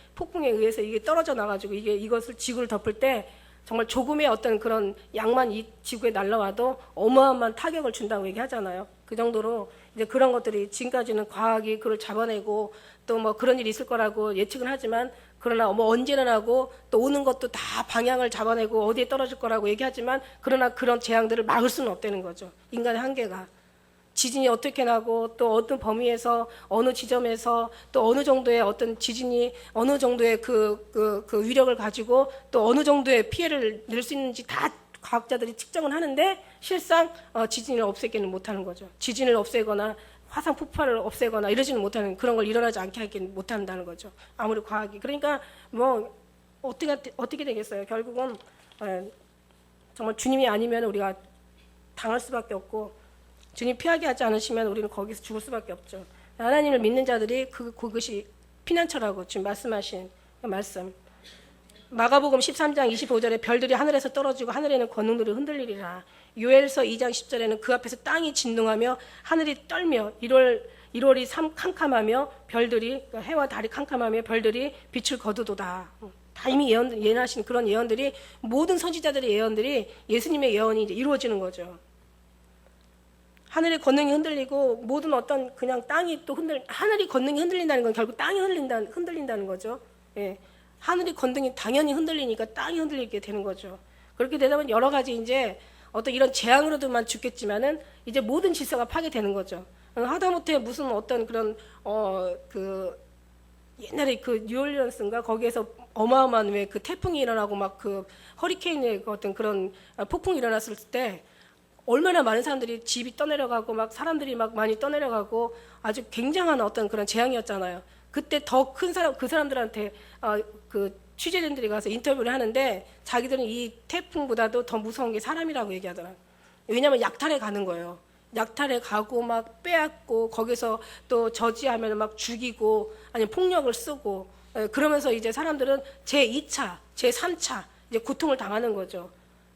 의해서 이게 떨어져 나가지고 이것을 지구를 덮을 때 정말 조금의 어떤 그런 양만 이 지구에 날라와도 어마어마한 타격을 준다고 얘기하잖아요. 그 정도로 이제 그런 것들이 지금까지는 과학이 그걸 잡아내고 또 뭐 그런 일이 있을 거라고 예측은 하지만 그러나 뭐 언제 일어나고 또 오는 것도 다 방향을 잡아내고 어디에 떨어질 거라고 얘기하지만 그러나 그런 재앙들을 막을 수는 없다는 거죠. 인간의 한계가. 지진이 어떻게 나고 또 어떤 범위에서 어느 지점에서 또 어느 정도의 어떤 지진이 어느 정도의 그 위력을 가지고 또 어느 정도의 피해를 낼 수 있는지 다 과학자들이 측정을 하는데 실상 지진을 없애기는 못하는 거죠. 지진을 없애거나 화산 폭발을 없애거나 이러지는 못하는 그런 걸 일어나지 않게 하기는 못한다는 거죠. 아무리 과학이. 그러니까 뭐 어떻게 되겠어요. 결국은 정말 주님이 아니면 우리가 당할 수밖에 없고 주님 피하게 하지 않으시면 우리는 거기서 죽을 수밖에 없죠. 하나님을 믿는 자들이 그것이 피난처라고 지금 말씀하신 그 말씀. 마가복음 13장 25절에 별들이 하늘에서 떨어지고 하늘에는 권능들이 흔들리리라. 요엘서 2장 10절에는 그 앞에서 땅이 진동하며 하늘이 떨며 1월이 캄캄하며 별들이, 그러니까 해와 달이 캄캄하며 별들이 빛을 거두도다. 다 이미 예언하신 그런 예언들이, 모든 선지자들의 예언들이 예수님의 예언이 이제 이루어지는 거죠. 하늘의 권능이 흔들리고 모든 어떤 그냥 땅이 또 하늘이 권능이 흔들린다는 건 결국 땅이 흔들린다는 거죠. 예. 하늘이 권능이 당연히 흔들리니까 땅이 흔들리게 되는 거죠. 그렇게 되다 보면 여러 가지 이제 어떤 이런 재앙으로도만 죽겠지만은 이제 모든 질서가 파괴되는 거죠. 하다못해 무슨 어떤 그런 그 옛날에 그 뉴올리언스인가 거기에서 어마어마한 왜 그 태풍이 일어나고 막 그 허리케인의 그 어떤 그런 폭풍이 일어났을 때 얼마나 많은 사람들이 집이 떠내려가고 막 사람들이 막 많이 떠내려가고 아주 굉장한 어떤 그런 재앙이었잖아요. 그때 더 큰 사람, 그 사람들한테 그 취재진들이 가서 인터뷰를 하는데 자기들은 이 태풍보다도 더 무서운 게 사람이라고 얘기하더라고요. 왜냐하면 약탈에 가는 거예요. 약탈에 가고 막 빼앗고 거기서 또 저지하면 막 죽이고 아니면 폭력을 쓰고 그러면서 이제 사람들은 제2차, 제3차 이제 고통을 당하는 거죠.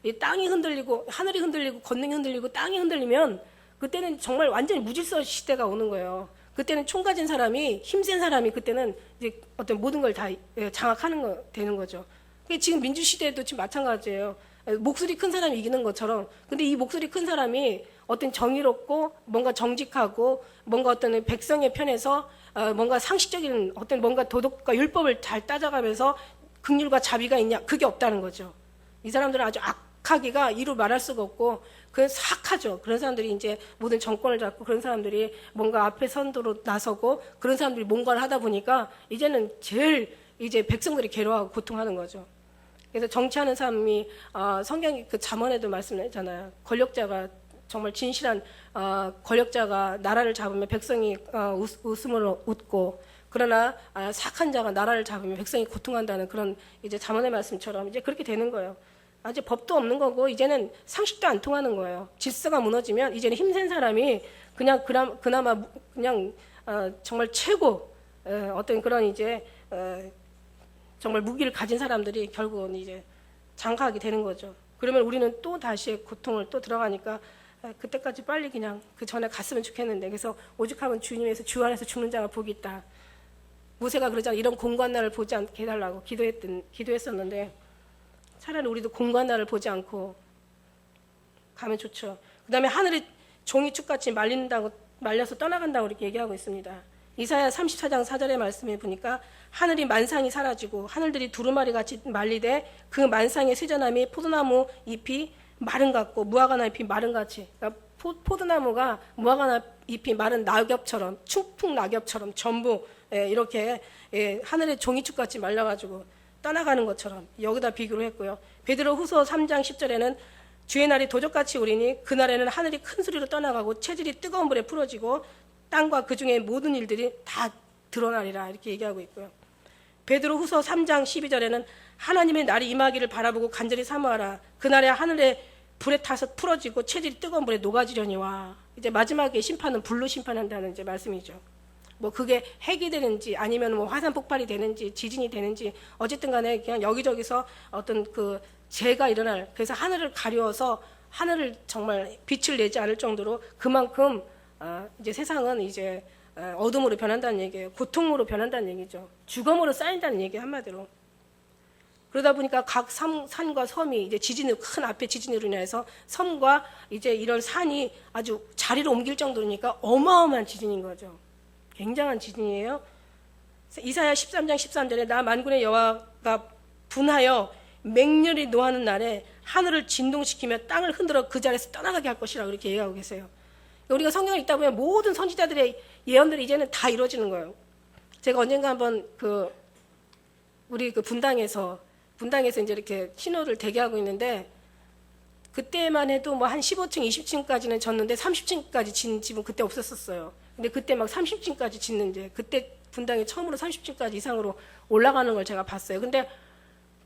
이 땅이 흔들리고 하늘이 흔들리고 권능이 흔들리고 땅이 흔들리면 그때는 정말 완전히 무질서 시대가 오는 거예요. 그때는 총 가진 사람이 힘센 사람이 그때는 이제 어떤 모든 걸 다 장악하는 거 되는 거죠. 지금 민주 시대도 지금 마찬가지예요. 목소리 큰 사람이 이기는 것처럼. 근데 이 목소리 큰 사람이 어떤 정의롭고 뭔가 정직하고 뭔가 어떤 백성의 편에서 뭔가 상식적인 어떤 뭔가 도덕과 율법을 잘 따져가면서 긍휼과 자비가 있냐? 그게 없다는 거죠. 이 사람들은 아주 악하기가 이루 말할 수가 없고 그건 사악하죠. 그런 사람들이 이제 모든 정권을 잡고 그런 사람들이 뭔가 앞에 선두로 나서고 그런 사람들이 뭔가를 하다 보니까 이제는 제일 이제 백성들이 괴로워하고 고통하는 거죠. 그래서 정치하는 사람이 성경이 그 잠언에도 말씀했잖아요. 권력자가 정말 진실한 권력자가 나라를 잡으면 백성이 웃음으로 웃고 그러나 사악한 자가 나라를 잡으면 백성이 고통한다는 그런 이제 잠언의 말씀처럼 이제 그렇게 되는 거예요. 아직 법도 없는 거고 이제는 상식도 안 통하는 거예요. 질서가 무너지면 이제는 힘센 사람이 그냥 그나마 그냥 정말 최고 어떤 그런 이제 정말 무기를 가진 사람들이 결국은 이제 장악하게 되는 거죠. 그러면 우리는 또 다시 고통을 또 들어가니까 그때까지 빨리 그냥 그 전에 갔으면 좋겠는데 그래서 오죽하면 주님에서 주 안에서 죽는 자가 복이 있다. 모세가 그러잖아. 이런 공관날을 보지 않게 해달라고 기도했었는데 차라리 우리도 공관날을 보지 않고 가면 좋죠. 그 다음에 하늘이 종이축같이 말려서 떠나간다고 이렇게 얘기하고 있습니다. 이사야 34장 4절의 말씀에 보니까 하늘이 만상이 사라지고 하늘들이 두루마리 같이 말리되 그 만상의 세전함이 포도나무 잎이 마른 같고 무화과나 잎이 마른 같이 그러니까 포도나무가 무화과나 잎이 마른 낙엽처럼 충풍 낙엽처럼 전부 이렇게 하늘의 종이축같이 말려가지고 떠나가는 것처럼 여기다 비교를 했고요. 베드로후서 3장 10절에는 주의 날이 도적같이 오리니 그날에는 하늘이 큰 소리로 떠나가고 체질이 뜨거운 불에 풀어지고 땅과 그 중에 모든 일들이 다 드러나리라 이렇게 얘기하고 있고요. 베드로후서 3장 12절에는 하나님의 날이 임하기를 바라보고 간절히 사모하라. 그날에 하늘에 불에 타서 풀어지고 체질이 뜨거운 불에 녹아지려니와 이제 마지막에 심판은 불로 심판한다는 이제 말씀이죠. 뭐 그게 핵이 되는지 아니면 뭐 화산 폭발이 되는지 지진이 되는지 어쨌든 간에 그냥 여기저기서 어떤 그 재가 일어날 그래서 하늘을 가려워서 하늘을 정말 빛을 내지 않을 정도로 그만큼 이제 세상은 이제 어둠으로 변한다는 얘기예요. 고통으로 변한다는 얘기죠. 죽음으로 쌓인다는 얘기 한마디로. 그러다 보니까 각 산과 섬이 이제 지진으로 큰 앞에 지진으로 인해서 섬과 이제 이런 산이 아주 자리를 옮길 정도니까 어마어마한 지진인 거죠. 굉장한 지진이에요. 이사야 13장 13절에 나 만군의 여호와가 분하여 맹렬히 노하는 날에 하늘을 진동시키며 땅을 흔들어 그 자리에서 떠나가게 할 것이라고 이렇게 얘기하고 계세요. 우리가 성경을 읽다 보면 모든 선지자들의 예언들이 이제는 다 이루어지는 거예요. 제가 언젠가 한번 우리 분당에서 이제 이렇게 신호를 대기하고 있는데 그때만 해도 뭐 한 15층, 20층까지는 졌는데 30층까지 진 집은 그때 없었었어요. 근데 그때 막 30층까지 짓는데 그때 분당에 처음으로 30층까지 이상으로 올라가는 걸 제가 봤어요. 근데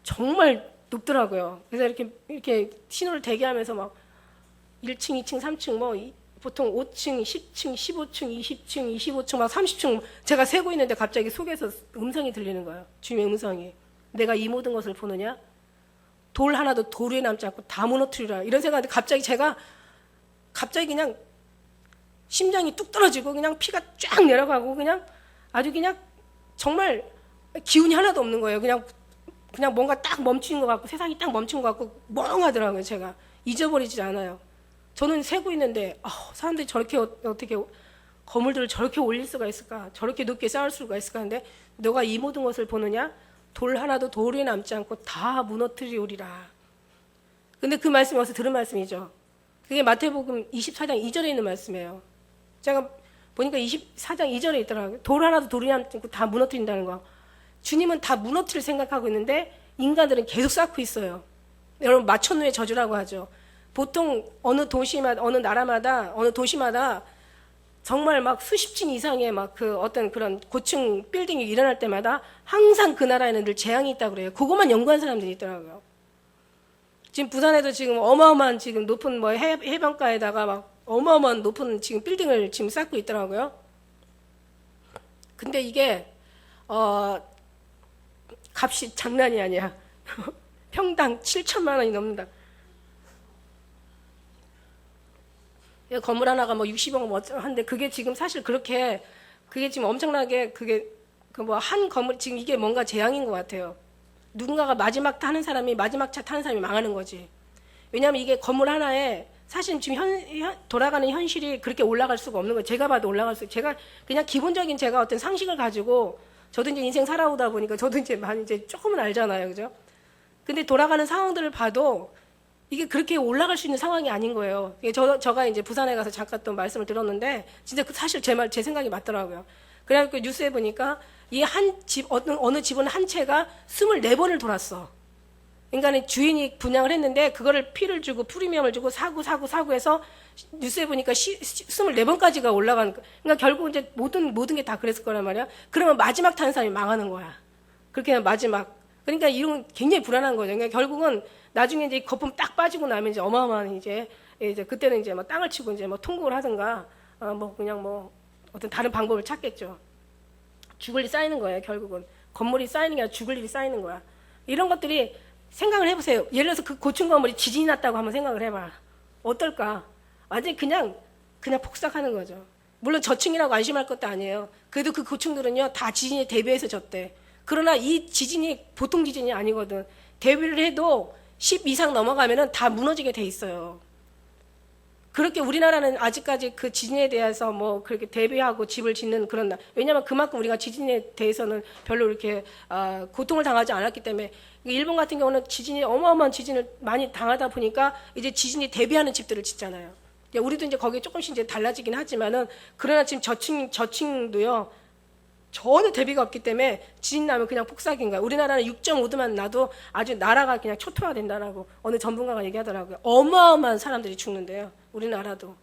정말 높더라고요. 그래서 이렇게 신호를 대기하면서 막 1층, 2층, 3층 뭐 보통 5층, 10층, 15층, 20층, 25층, 막 30층 제가 세고 있는데 갑자기 속에서 음성이 들리는 거예요. 주님의 음성이. 내가 이 모든 것을 보느냐? 돌 하나도 돌 위에 남지 않고 다 무너뜨리라. 이런 생각인데 갑자기 그냥 심장이 뚝 떨어지고 그냥 피가 쫙 내려가고 그냥 아주 그냥 정말 기운이 하나도 없는 거예요. 그냥 뭔가 딱 멈추는 것 같고 세상이 딱 멈춘 것 같고 멍하더라고요. 제가 잊어버리지 않아요. 저는 세고 있는데 사람들이 저렇게 어떻게 건물들을 저렇게 올릴 수가 있을까? 저렇게 높게 쌓을 수가 있을까? 하는데 너가 이 모든 것을 보느냐? 돌 하나도 돌에 남지 않고 다 무너뜨리오리라. 근데 그 말씀이 어디서 들은 말씀이죠. 그게 마태복음 24장 2절에 있는 말씀이에요. 제가 보니까 24장 2절에 있더라고요. 돌 하나도 돌이 남지 않고 다 무너뜨린다는 거. 주님은 다 무너뜨릴 생각하고 있는데 인간들은 계속 쌓고 있어요. 여러분 마천루의 저주라고 하죠. 보통 어느 도시마다 어느 나라마다 어느 도시마다 정말 막 수십 층 이상의 막 그 어떤 그런 고층 빌딩이 일어날 때마다 항상 그 나라에는 늘 재앙이 있다고 그래요. 그것만 연구한 사람들이 있더라고요. 지금 부산에도 지금 어마어마한 지금 높은 뭐 해변가에다가 막 어마어마한 높은 지금 빌딩을 지금 쌓고 있더라고요. 근데 이게 값이 장난이 아니야. 평당 7천만 원이 넘는다. 건물 하나가 뭐 60억 뭐 한데 그게 지금 사실 그렇게 그게 지금 엄청나게 그게 그 뭐 한 건물 지금 이게 뭔가 재앙인 것 같아요. 누군가가 마지막 타는 사람이 마지막 차 타는 사람이 망하는 거지. 왜냐하면 이게 건물 하나에 사실 지금 돌아가는 현실이 그렇게 올라갈 수가 없는 거예요. 제가 봐도 올라갈 수 제가 그냥 기본적인 제가 어떤 상식을 가지고 저도 이제 인생 살아오다 보니까 저도 이제 많이 이제 조금은 알잖아요, 그죠? 근데 돌아가는 상황들을 봐도 이게 그렇게 올라갈 수 있는 상황이 아닌 거예요. 제가 이제 부산에 가서 잠깐 또 말씀을 들었는데, 진짜 사실 제 생각이 맞더라고요. 그래갖고 뉴스에 보니까 이 한 집, 어느 집은 한 채가 24번을 돌았어. 그러니까 주인이 분양을 했는데, 그거를 피를 주고 프리미엄을 주고 사고 해서 뉴스에 보니까 24번까지가 올라간, 그러니까 결국 이제 모든 게 다 그랬을 거란 말이야. 그러면 마지막 타는 사람이 망하는 거야. 그렇게 마지막. 그러니까 이런 굉장히 불안한 거죠. 그러니까 결국은 나중에 이제 거품 딱 빠지고 나면 이제 어마어마한 이제 그때는 이제 뭐 땅을 치고 이제 뭐 통곡을 하든가 뭐 그냥 뭐 어떤 다른 방법을 찾겠죠. 죽을 일이 쌓이는 거예요. 결국은 건물이 쌓이는 게 아니라 죽을 일이 쌓이는 거야. 이런 것들이 생각을 해보세요. 예를 들어서 그 고층 건물이 지진이 났다고 한번 생각을 해봐. 어떨까? 완전히 그냥 폭삭하는 거죠. 물론 저층이라고 안심할 것도 아니에요. 그래도 그 고층들은요 다 지진에 대비해서 졌대. 그러나 이 지진이 보통 지진이 아니거든. 대비를 해도 10 이상 넘어가면은 다 무너지게 돼 있어요. 그렇게 우리나라는 아직까지 그 지진에 대해서 뭐 그렇게 대비하고 집을 짓는 그런 왜냐하면 그만큼 우리가 지진에 대해서는 별로 이렇게 고통을 당하지 않았기 때문에 일본 같은 경우는 지진이 어마어마한 지진을 많이 당하다 보니까 이제 지진이 대비하는 집들을 짓잖아요. 우리도 이제 거기에 조금씩 이제 달라지긴 하지만은 그러나 지금 저층도요. 전혀 대비가 없기 때문에 지진 나면 그냥 폭삭인 거야. 우리나라는 6.5도만 나도 아주 나라가 그냥 초토화된다라고 어느 전문가가 얘기하더라고요. 어마어마한 사람들이 죽는데요. 우리나라도.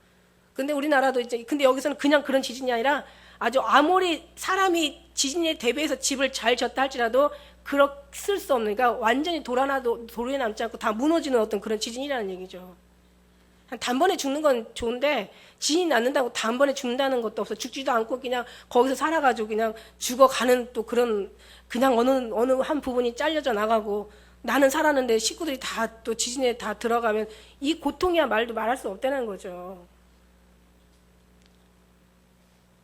근데 우리나라도 이제 근데 여기서는 그냥 그런 지진이 아니라 아주 아무리 사람이 지진에 대비해서 집을 잘 졌다 할지라도 그렇게 쓸 수 없는 그러니까 완전히 돌 하나도 돌에 남지 않고 다 무너지는 어떤 그런 지진이라는 얘기죠. 단번에 죽는 건 좋은데 지진이 났는다고 단번에 죽는다는 것도 없어. 죽지도 않고 그냥 거기서 살아가지고 그냥 죽어가는 또 그런 그냥 어느 한 부분이 잘려져 나가고 나는 살았는데 식구들이 다 또 지진에 다 들어가면 이 고통이야 말도 말할 수 없다는 거죠.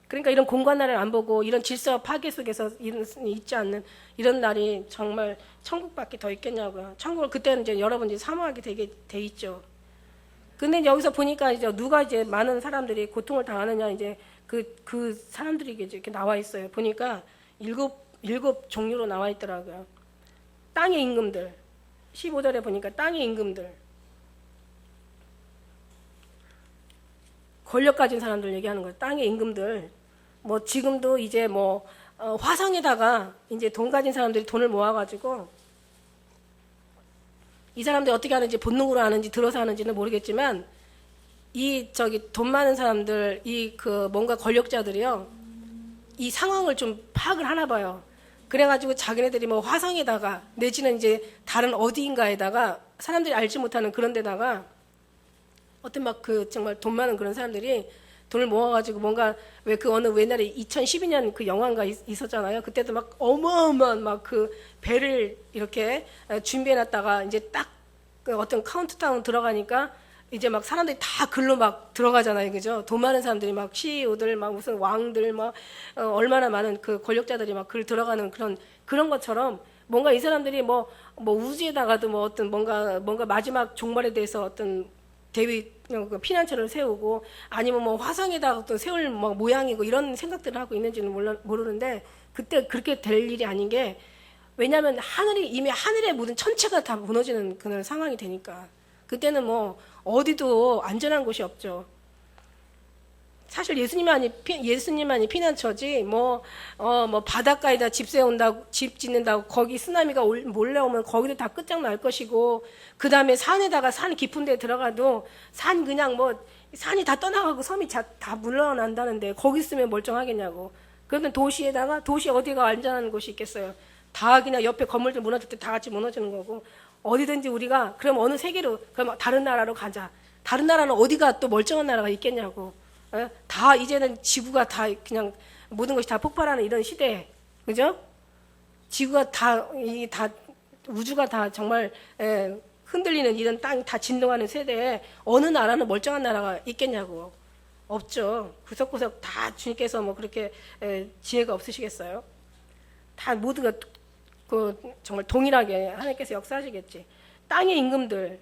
그러니까 이런 공관날을 안 보고 이런 질서 파괴 속에서 있지 않는 이런 날이 정말 천국밖에 더 있겠냐고요. 천국을 그때는 이제 여러분 이제 사모하게 돼 있죠. 근데 여기서 보니까 이제 누가 이제 많은 사람들이 고통을 당하느냐 이제 그 사람들이 이렇게 나와 있어요. 보니까 일곱 종류로 나와 있더라고요. 땅의 임금들. 15절에 보니까 땅의 임금들. 권력 가진 사람들 얘기하는 거예요. 땅의 임금들. 뭐 지금도 이제 뭐 화성에다가 이제 돈 가진 사람들이 돈을 모아가지고 이 사람들이 어떻게 하는지 본능으로 하는지 들어서 하는지는 모르겠지만 돈 많은 사람들 뭔가 권력자들이요 이 상황을 좀 파악을 하나 봐요. 그래가지고 자기네들이 뭐 화성에다가 내지는 이제 다른 어디인가에다가 사람들이 알지 못하는 그런 데다가 어떤 막 그 정말 돈 많은 그런 사람들이 돈을 모아가지고 뭔가 왜 그 어느 옛날에 2012년 그 영화가 있었잖아요. 그때도 막 어마어마한 막 그 배를 이렇게 준비해놨다가 이제 딱 그 어떤 카운트다운 들어가니까 이제 막 사람들이 다 글로 막 들어가잖아요. 그죠? 돈 많은 사람들이 막 CEO들 막 무슨 왕들 막 얼마나 많은 그 권력자들이 막 글 들어가는 그런 것처럼 뭔가 이 사람들이 뭐 우주에다가도 뭐 어떤 뭔가 마지막 종말에 대해서 어떤 대위 피난처를 세우고 아니면 뭐 화성에다가 또 세울 뭐 모양이고 이런 생각들을 하고 있는지는 모르는데 그때 그렇게 될 일이 아닌 게 왜냐하면 이미 하늘에 묻은 천체가 다 무너지는 그런 상황이 되니까 그때는 뭐 어디도 안전한 곳이 없죠. 사실 예수님만이 피난처지 뭐 바닷가에다 집 짓는다고 거기 쓰나미가 몰려오면 거기도 다 끝장날 것이고 그 다음에 산 깊은 데 들어가도 그냥 산이 다 떠나가고 섬이 다 물러난다는데 거기 있으면 멀쩡하겠냐고. 그러면 도시 어디가 안전한 곳이 있겠어요. 다 그냥 옆에 건물들 무너질 때 다 같이 무너지는 거고 어디든지 우리가 그럼 어느 세계로 그럼 다른 나라로 가자. 다른 나라는 어디가 또 멀쩡한 나라가 있겠냐고. 다 이제는 지구가 다 그냥 모든 것이 다 폭발하는 이런 시대에 그죠? 지구가 다 우주가 다 정말 흔들리는 이런 땅이 다 진동하는 세대에 어느 나라는 멀쩡한 나라가 있겠냐고. 없죠. 구석구석 다 주님께서 뭐 그렇게 지혜가 없으시겠어요? 다 모두가 정말 동일하게 하나님께서 역사하시겠지. 땅의 임금들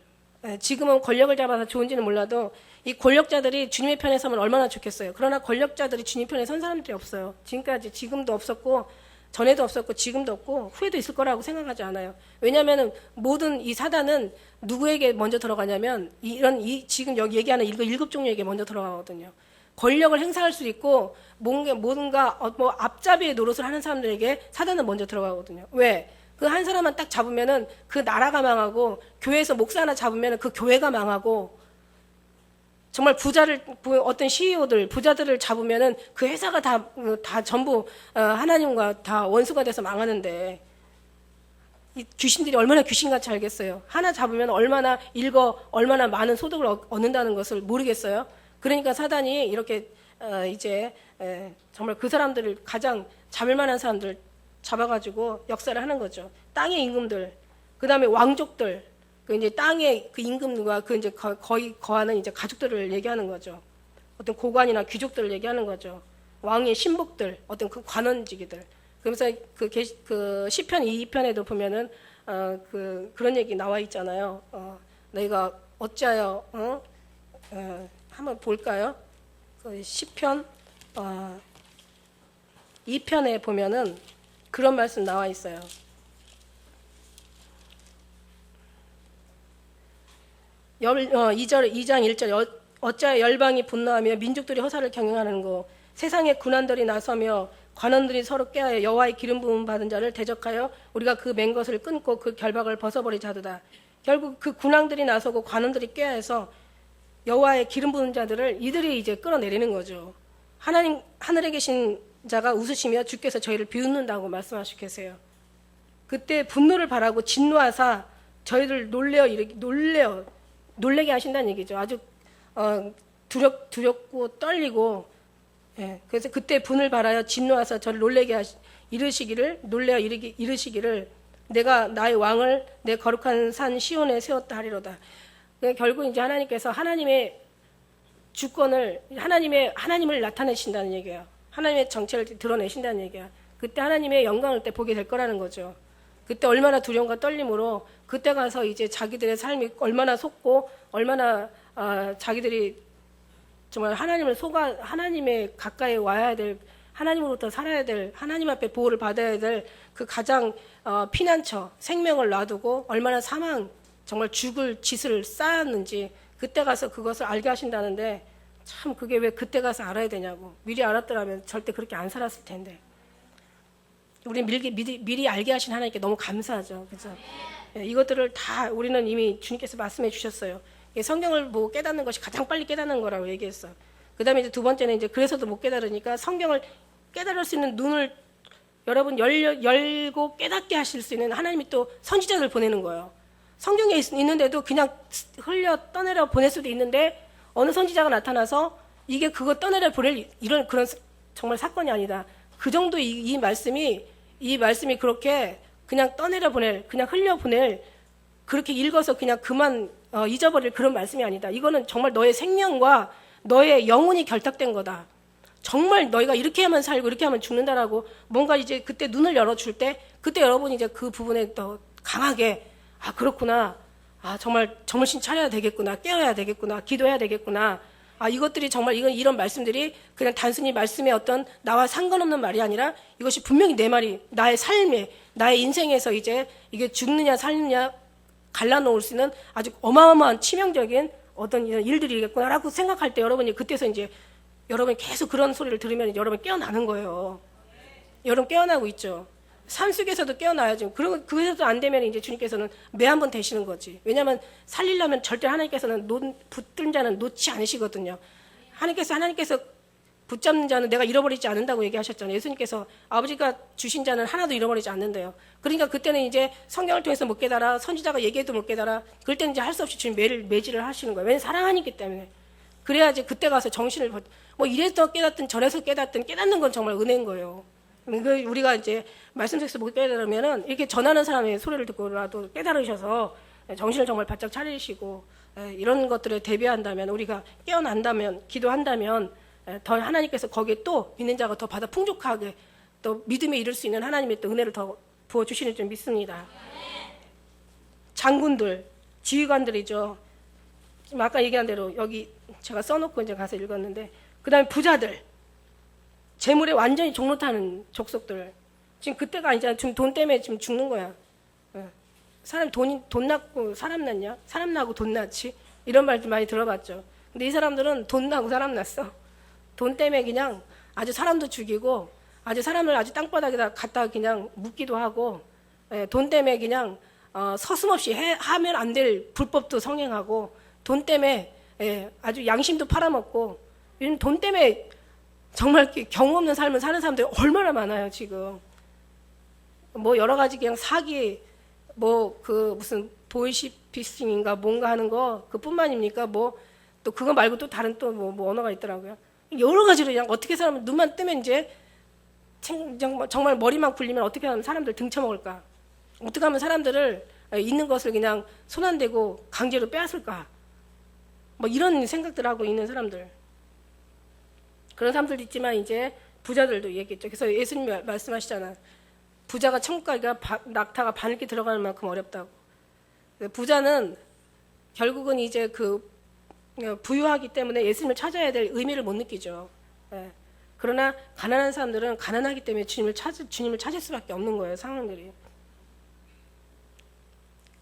지금은 권력을 잡아서 좋은지는 몰라도 이 권력자들이 주님의 편에 서면 얼마나 좋겠어요. 그러나 권력자들이 주님 편에 선 사람들이 없어요. 지금도 없었고 전에도 없었고 지금도 없고 후에도 있을 거라고 생각하지 않아요. 왜냐하면 모든 이 사단은 누구에게 먼저 들어가냐면 지금 여기 얘기하는 일곱 종류에게 먼저 들어가거든요. 권력을 행사할 수 있고 뭔가 앞잡이의 노릇을 하는 사람들에게 사단은 먼저 들어가거든요. 왜? 그 한 사람만 딱 잡으면은 그 나라가 망하고 교회에서 목사 하나 잡으면은 그 교회가 망하고 정말 어떤 CEO들 부자들을 잡으면은 그 회사가 다 전부 하나님과 다 원수가 돼서 망하는데 이 귀신들이 얼마나 귀신같이 알겠어요. 하나 잡으면 얼마나 많은 소득을 얻는다는 것을 모르겠어요. 그러니까 사단이 이렇게 이제 정말 그 사람들을 가장 잡을 만한 사람들 잡아가지고 역사를 하는 거죠. 땅의 임금들, 그 다음에 왕족들, 그 이제 땅의 그 임금과 그 이제 거의 거하는 이제 가족들을 얘기하는 거죠. 어떤 고관이나 귀족들을 얘기하는 거죠. 왕의 신복들, 어떤 그 관원직이들. 그러면서 그 시편 2편에도 보면은 그런 얘기 나와 있잖아요. 너희가 어찌하여 한번 볼까요? 그 시편 2편에 보면은 그런 말씀 나와 있어요. 2장 1절 어찌하여 열방이 분노하며 민족들이 허사를 경영하는 거 세상의 군환들이 나서며 관원들이 서로 꾀하여 여호와의 기름 부음 받은 자를 대적하여 우리가 그 맨 것을 끊고 그 결박을 벗어버리자도다. 결국 그 군왕들이 나서고 관원들이 꾀하여서 여호와의 기름 부은 자들을 이들이 이제 끌어내리는 거죠. 하늘에 계신 자가 웃으시며 주께서 저희를 비웃는다고 말씀하시고 계세요. 그때 분노를 바라고 진노하사 저희를 놀래게 하신다는 얘기죠. 아주 두렵고 떨리고 그래서 그때 분을 바라여 진노하사 저를 이르시기를 내가 나의 왕을 내 거룩한 산 시온에 세웠다 하리로다. 결국 이제 하나님께서 하나님의 주권을 하나님을 나타내신다는 얘기예요. 하나님의 정체를 드러내신다는 얘기야. 그때 하나님의 영광을 때 보게 될 거라는 거죠. 그때 얼마나 두려움과 떨림으로 그때 가서 이제 자기들의 삶이 얼마나 속고 얼마나 자기들이 정말 하나님의 가까이 와야 될 하나님으로부터 살아야 될 하나님 앞에 보호를 받아야 될 그 가장 피난처 생명을 놔두고 얼마나 정말 죽을 짓을 쌓았는지 그때 가서 그것을 알게 하신다는데 참 그게 왜 그때 가서 알아야 되냐고. 미리 알았더라면 절대 그렇게 안 살았을 텐데. 우리 미리 알게 하신 하나님께 너무 감사하죠. 그래서 이것들을 다 우리는 이미 주님께서 말씀해 주셨어요. 성경을 보고 깨닫는 것이 가장 빨리 깨닫는 거라고 얘기했어. 그 다음에 이제 두 번째는 이제 그래서도 못 깨달으니까 성경을 깨달을 수 있는 눈을 여러분 열고 깨닫게 하실 수 있는 하나님이 또 선지자들 보내는 거예요. 성경에 있는데도 그냥 흘려 떠내려 보낼 수도 있는데 어느 선지자가 나타나서 이게 그거 떠내려 보낼 이런 그런 정말 사건이 아니다. 그 정도 이 말씀이 그렇게 그냥 떠내려 보낼, 그냥 흘려 보낼, 그렇게 읽어서 그냥 그만 잊어버릴 그런 말씀이 아니다. 이거는 정말 너의 생명과 너의 영혼이 결탁된 거다. 정말 너희가 이렇게 하면 살고 이렇게 하면 죽는다라고 뭔가 이제 그때 눈을 열어줄 때 그때 여러분이 이제 그 부분에 더 강하게 아 그렇구나. 아 정말 정신 차려야 되겠구나. 깨어야 되겠구나. 기도해야 되겠구나. 아 이것들이 정말 이런 말씀들이 그냥 단순히 말씀의 어떤 나와 상관없는 말이 아니라 이것이 분명히 내 말이 나의 삶에 나의 인생에서 이제 이게 죽느냐 살느냐 갈라놓을 수 있는 아주 어마어마한 치명적인 어떤 이런 일들이겠구나라고 생각할 때 여러분이 그때서 이제 여러분이 계속 그런 소리를 들으면 여러분이 깨어나는 거예요. 여러분 깨어나고 있죠. 삶 속에서도 깨어나야죠. 그리고 그에서도 안 되면 이제 주님께서는 매 한 번 되시는 거지. 왜냐하면 살리려면 절대 하나님께서는 붙든 자는 놓지 않으시거든요. 하나님께서 붙잡는 자는 내가 잃어버리지 않는다고 얘기하셨잖아요. 예수님께서 아버지가 주신 자는 하나도 잃어버리지 않는데요. 그러니까 그때는 이제 성경을 통해서 못 깨달아, 선지자가 얘기해도 못 깨달아. 그럴 때는 이제 할 수 없이 주님 매질을 하시는 거예요. 왜냐하면 사랑하니까 때문에. 그래야지 그때 가서 정신을 뭐 이래서 깨닫든 저래서 깨닫든 깨닫는 건 정말 은혜인 거예요. 우리가 이제 말씀 속에서 못 깨달으면은 이렇게 전하는 사람의 소리를 듣고라도 깨달으셔서 정신을 정말 바짝 차리시고 이런 것들에 대비한다면 우리가 깨어난다면 기도한다면 더 하나님께서 거기에 또 믿는 자가 더 받아 풍족하게 또 믿음에 이를 수 있는 하나님의 또 은혜를 더 부어주시는 줄 믿습니다. 장군들, 지휘관들이죠. 지금 아까 얘기한 대로 여기 제가 써놓고 이제 가서 읽었는데 그 다음에 부자들, 재물에 완전히 종로타는 족속들. 지금 그때가 아니잖아. 지금 돈 때문에 지금 죽는 거야. 사람 돈 낳고 사람 낳냐? 사람 낳고 돈 낳지? 이런 말도 많이 들어봤죠. 근데 이 사람들은 돈 낳고 사람 낳았어. 돈 때문에 그냥 아주 사람도 죽이고 아주 사람을 아주 땅바닥에다 갖다 그냥 묻기도 하고 돈 때문에 그냥 서슴없이 하면 안 될 불법도 성행하고 돈 때문에 아주 양심도 팔아먹고 이런 돈 때문에 정말 경우 없는 삶을 사는 사람들이 얼마나 많아요 지금. 뭐 여러 가지 그냥 사기 뭐 그 무슨 보이시피싱인가 뭔가 하는 거 그뿐만입니까? 뭐 또 그거 말고 또 다른 또 뭐 언어가 있더라고요. 여러 가지로 그냥 어떻게 사람 눈만 뜨면 이제 정말 머리만 굴리면 어떻게 하면 사람들 등쳐먹을까? 어떻게 하면 사람들을 있는 것을 그냥 손 안 대고 강제로 빼앗을까? 뭐 이런 생각들 하고 있는 사람들. 그런 사람들도 있지만 이제 부자들도 얘기했죠. 그래서 예수님이 말씀하시잖아. 부자가 천국 가기가 낙타가 바늘기 들어가는 만큼 어렵다고. 부자는 결국은 이제 부유하기 때문에 예수님을 찾아야 될 의미를 못 느끼죠. 그러나 가난한 사람들은 가난하기 때문에 주님을 찾을 수밖에 없는 거예요. 상황들이.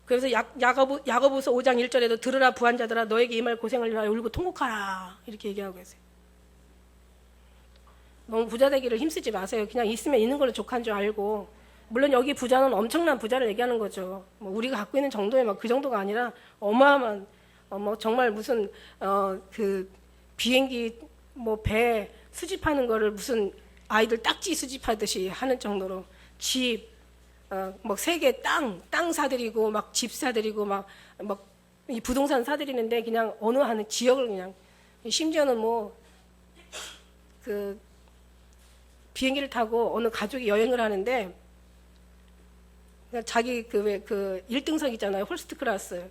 그래서 야고보서 5장 1절에도 들으라 부한자들아 너에게 임할 고생을 위하여 울고 통곡하라 이렇게 얘기하고 계세요. 너무 부자 되기를 힘쓰지 마세요. 그냥 있으면 있는 걸로 족한 줄 알고. 물론 여기 부자는 엄청난 부자를 얘기하는 거죠. 뭐 우리가 갖고 있는 정도의 막 그 정도가 아니라 어마어마한 뭐 정말 무슨 그 비행기 뭐 배 수집하는 거를 무슨 아이들 딱지 수집하듯이 하는 정도로 집 뭐 세계 땅 사들이고 막 집 사들이고 막 이 부동산 사들이는데 그냥 어느 한 지역을 그냥 심지어는 뭐 그 비행기를 타고 어느 가족이 여행을 하는데 자기 그 1등석 있잖아요. 홀스트 클래스.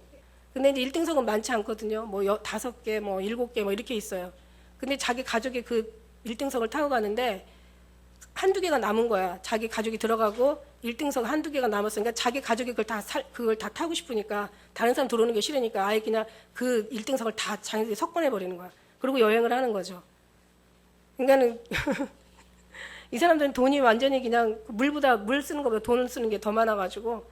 근데 이제 1등석은 많지 않거든요. 뭐 5개, 뭐 7개 뭐 이렇게 있어요. 근데 자기 가족이 그 1등석을 타고 가는데 한두 개가 남은 거야. 자기 가족이 들어가고 1등석 한두 개가 남았으니까 자기 가족이 그걸 다 타고 싶으니까 다른 사람 들어오는 게 싫으니까 아예 그냥 그 1등석을 다 자기들이 석권해 버리는 거야. 그리고 여행을 하는 거죠. 그러니까는 이 사람들은 돈이 완전히 그냥 물 쓰는 것보다 돈을 쓰는 게 더 많아가지고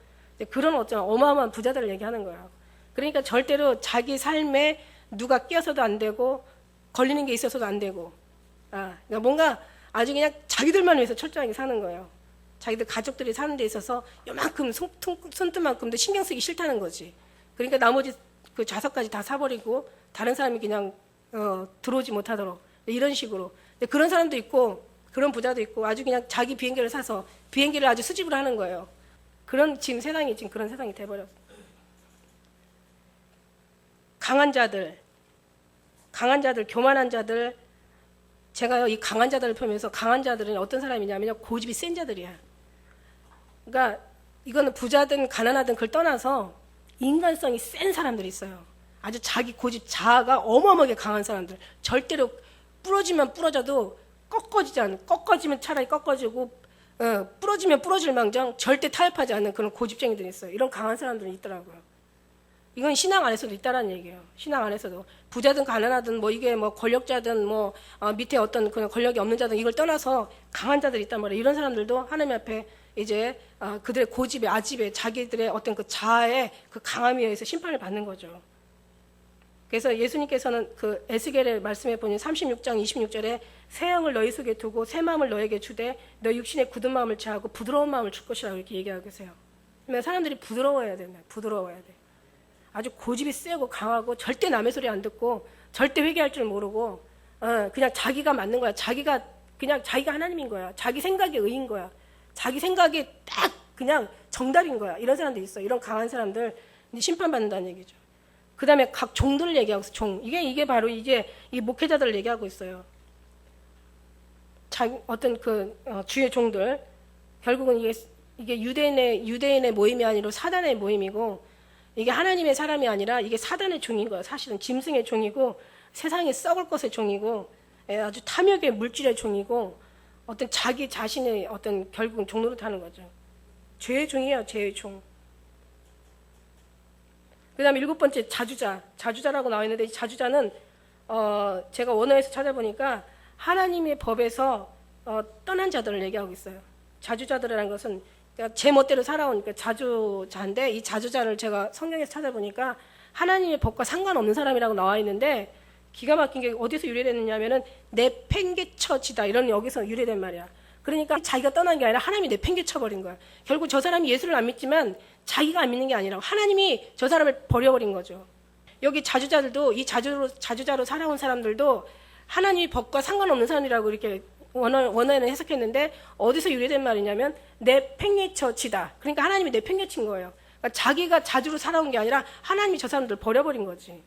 그런 어마어마한 부자들을 얘기하는 거예요. 그러니까 절대로 자기 삶에 누가 끼어서도 안 되고 걸리는 게 있어서도 안 되고 그러니까 뭔가 아주 그냥 자기들만 위해서 철저하게 사는 거예요. 자기들 가족들이 사는 데 있어서 요만큼 손톱만큼도 신경 쓰기 싫다는 거지. 그러니까 나머지 그 좌석까지 다 사버리고 다른 사람이 그냥 들어오지 못하도록 이런 식으로. 그런 사람도 있고 그런 부자도 있고 아주 그냥 자기 비행기를 사서 비행기를 아주 수집을 하는 거예요. 그런 지금 그런 세상이 돼버렸어요. 강한 자들, 강한 자들, 교만한 자들, 제가요 이 강한 자들을 펴면서 강한 자들은 어떤 사람이냐면요 고집이 센 자들이야. 그러니까 이거는 부자든 가난하든 그걸 떠나서 인간성이 센 사람들이 있어요. 아주 자기 고집 자아가 어마어마하게 강한 사람들. 절대로 부러지면 부러져도 꺾어지지 않는, 꺾어지면 차라리 꺾어지고 부러지면 부러질 망정 절대 타협하지 않는 그런 고집쟁이들이 있어요. 이런 강한 사람들이 있더라고요. 이건 신앙 안에서도 있다라는 얘기예요. 신앙 안에서도 부자든 가난하든 뭐 이게 뭐 권력자든 뭐 밑에 어떤 그냥 권력이 없는 자든 이걸 떠나서 강한 자들이 있단 말이에요. 이런 사람들도 하나님 앞에 이제 그들의 고집에 아집에 자기들의 어떤 그 자아의 그 강함에 의해서 심판을 받는 거죠. 그래서 예수님께서는 그 에스겔의 말씀에 보니 36장 26절에 새 영을 너희 속에 두고 새 마음을 너에게 주되 너 육신의 굳은 마음을 제하고 부드러운 마음을 줄 것이라고 이렇게 얘기하고 계세요. 그러면 사람들이 부드러워야 된다. 부드러워야 돼. 아주 고집이 세고 강하고 절대 남의 소리 안 듣고 절대 회개할 줄 모르고 그냥 자기가 맞는 거야. 자기가 하나님인 거야. 자기 생각이 의인 거야. 자기 생각이 딱 그냥 정답인 거야. 이런 사람들이 있어. 이런 강한 사람들 심판받는다는 얘기죠. 그 다음에 각 종들을 얘기하고 있어. 종. 이게 바로 이게 이 목회자들을 얘기하고 있어요. 어떤 주의 종들. 결국은 이게 유대인의 모임이 아니라 사단의 모임이고, 이게 하나님의 사람이 아니라 이게 사단의 종인 거예요. 사실은 짐승의 종이고, 세상에 썩을 것의 종이고, 아주 탐욕의 물질의 종이고, 어떤 자기 자신의 어떤 결국은 종노릇 하는 거죠. 죄의 종이에요. 죄의 종. 그 다음에 7번째 자주자라고 나와 있는데, 이 자주자는 제가 원어에서 찾아보니까 하나님의 법에서 떠난 자들을 얘기하고 있어요. 자주자들이라는 것은 그러니까 제 멋대로 살아온 자주자인데, 이 자주자를 제가 성경에서 찾아보니까 하나님의 법과 상관없는 사람이라고 나와 있는데, 기가 막힌 게 어디서 유래됐느냐면은 내팽개쳐지다 이런 여기서 유래된 말이야. 그러니까 자기가 떠난 게 아니라 하나님이 내팽개쳐버린 거야. 결국 저 사람이 예수를 안 믿지만 자기가 안 믿는 게 아니라 하나님이 저 사람을 버려버린 거죠. 여기 자주자들도 이 자주자로 살아온 사람들도 하나님의 법과 상관없는 사람이라고 이렇게 원어에는 해석했는데, 어디서 유래된 말이냐면 내팽개쳐지다. 그러니까 하나님이 내팽개친 거예요. 그러니까 자기가 자주로 살아온 게 아니라 하나님이 저 사람들을 버려버린 거지.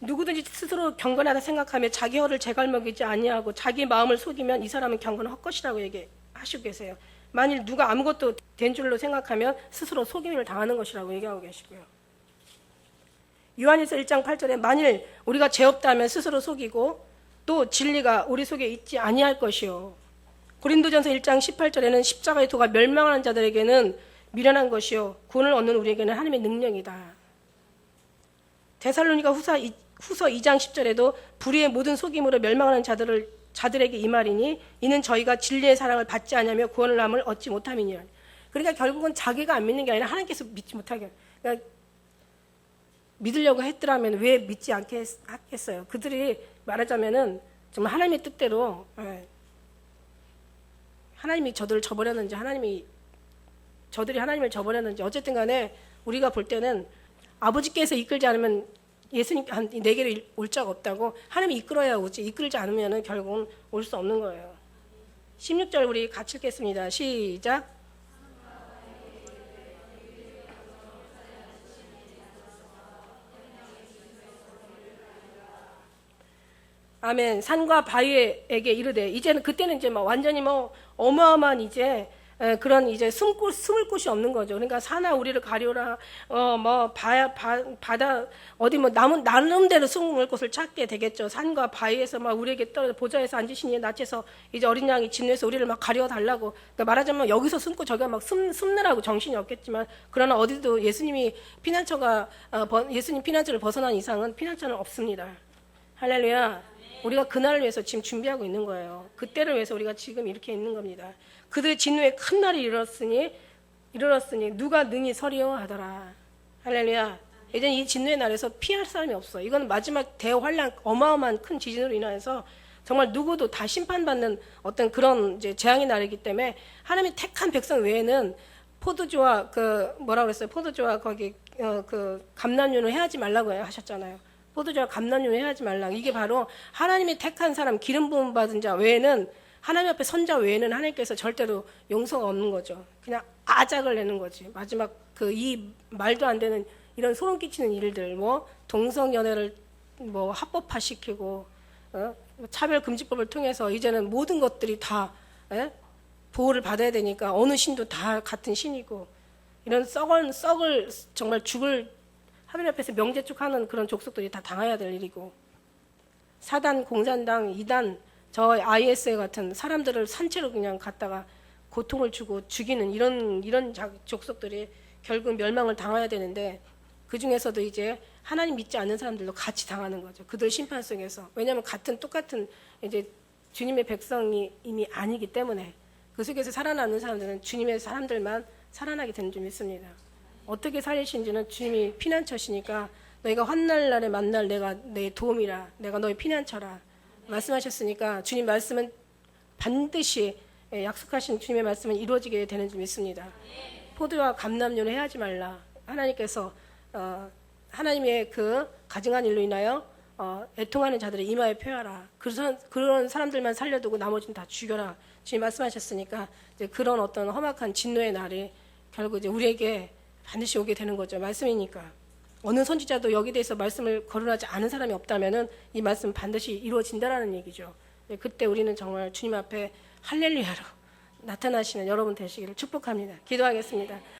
누구든지 스스로 경건하다 생각하며 자기 혀를 제갈먹이지 아니하고 자기 마음을 속이면 이 사람은 경건은 헛것이라고 얘기하시고 계세요. 만일 누가 아무것도 된 줄로 생각하면 스스로 속임을 당하는 것이라고 얘기하고 계시고요. 요한일서 1장 8절에 만일 우리가 죄 없다 하면 스스로 속이고 또 진리가 우리 속에 있지 아니할 것이요. 고린도전서 1장 18절에는 십자가의 도가 멸망하는 자들에게는 미련한 것이요 구원을 얻는 우리에게는 하나님의 능력이다. 데살로니가 후서 2장 10절에도 불의의 모든 속임으로 멸망하는 자들에게 이 말이니 이는 저희가 진리의 사랑을 받지 않으며 구원을 남을 얻지 못함이니라. 그러니까 결국은 자기가 안 믿는 게 아니라 하나님께서 믿지 못하게, 그러니까 믿으려고 했더라면 왜 믿지 않게 하겠어요. 그들이 말하자면은 정말 하나님의 뜻대로 하나님이 저들을 저버렸는지 저들이 하나님을 저버렸는지 어쨌든 간에 우리가 볼 때는 아버지께서 이끌지 않으면 예수님 내게로 올 자가 없다고. 하나님이 이끌어야 오지 이끌지 않으면 결국은 올 수 없는 거예요. 16절 우리 같이 읽겠습니다. 시작. 아멘. 산과 바위에게 이르되, 이제는 그때는 이제 막 완전히 뭐 어마어마한 이제 그런 이제 숨을 곳이 없는 거죠. 그러니까 산아 우리를 가려라, 뭐 바다 어디 뭐 나름대로 숨을 곳을 찾게 되겠죠. 산과 바위에서 막 우리에게 떨어 보좌에서 앉으시니 낯에서 이제 어린 양이 진노해서 우리를 막 가려 달라고. 그러니까 말하자면 여기서 숨고 저기가 막 숨느라고 정신이 없겠지만, 그러나 어디도 예수님 피난처를 벗어난 이상은 피난처는 없습니다. 할렐루야. 우리가 그날을 위해서 지금 준비하고 있는 거예요. 그때를 위해서 우리가 지금 이렇게 있는 겁니다. 그들의 진노에 큰 날이 이르렀으니 누가 능히 서리요 하더라. 할렐루야. 이제 이 진노의 날에서 피할 사람이 없어. 이건 마지막 대환란, 어마어마한 큰 지진으로 인해서 정말 누구도 다 심판받는 어떤 그런 이제 재앙의 날이기 때문에 하나님이 택한 백성 외에는 포도주와 포도주와 거기 감람유는 해하지 말라고 하셨잖아요. 포도주와 감람유는 해하지 말라. 이게 바로 하나님이 택한 사람, 기름 부음 받은 자 외에는 하나님 앞에 선자 외에는 하나님께서 절대로 용서가 없는 거죠. 그냥 아작을 내는 거지. 마지막 그 이 말도 안 되는 이런 소름 끼치는 일들, 뭐 동성연애를 뭐 합법화시키고 차별금지법을 통해서 이제는 모든 것들이 다 보호를 받아야 되니까 어느 신도 다 같은 신이고 이런 썩을 정말 죽을 하나님 앞에서 명제축하는 그런 족속들이 다 당해야 될 일이고 사단, 공산당, 이단, 저 IS 같은 사람들을 산채로 그냥 갖다가 고통을 주고 죽이는 이런 족속들이 결국 멸망을 당해야 되는데 그 중에서도 이제 하나님 믿지 않는 사람들도 같이 당하는 거죠. 그들 심판 속에서. 왜냐하면 똑같은 이제 주님의 백성이 이미 아니기 때문에 그 속에서 살아남는 사람들은 주님의 사람들만 살아나게 되는 줄 믿습니다. 어떻게 살리신지는 주님이 피난처시니까 너희가 환난 날에 만날 내가 내 도움이라 내가 너희 피난처라 말씀하셨으니까 주님 말씀은 반드시 약속하신 주님의 말씀은 이루어지게 되는 줄 믿습니다. 포도와 감람류는 해하지 말라. 하나님께서 하나님의 그 가증한 일로 인하여 애통하는 자들의 이마에 표하라. 그런 사람들만 살려두고 나머지는 다 죽여라. 주님 말씀하셨으니까 이제 그런 어떤 험악한 진노의 날이 결국 이제 우리에게 반드시 오게 되는 거죠. 말씀이니까. 어느 선지자도 여기 대해서 말씀을 거론하지 않은 사람이 없다면은 이 말씀 반드시 이루어진다라는 얘기죠. 그때 우리는 정말 주님 앞에 할렐루야로 나타나시는 여러분 되시기를 축복합니다. 기도하겠습니다.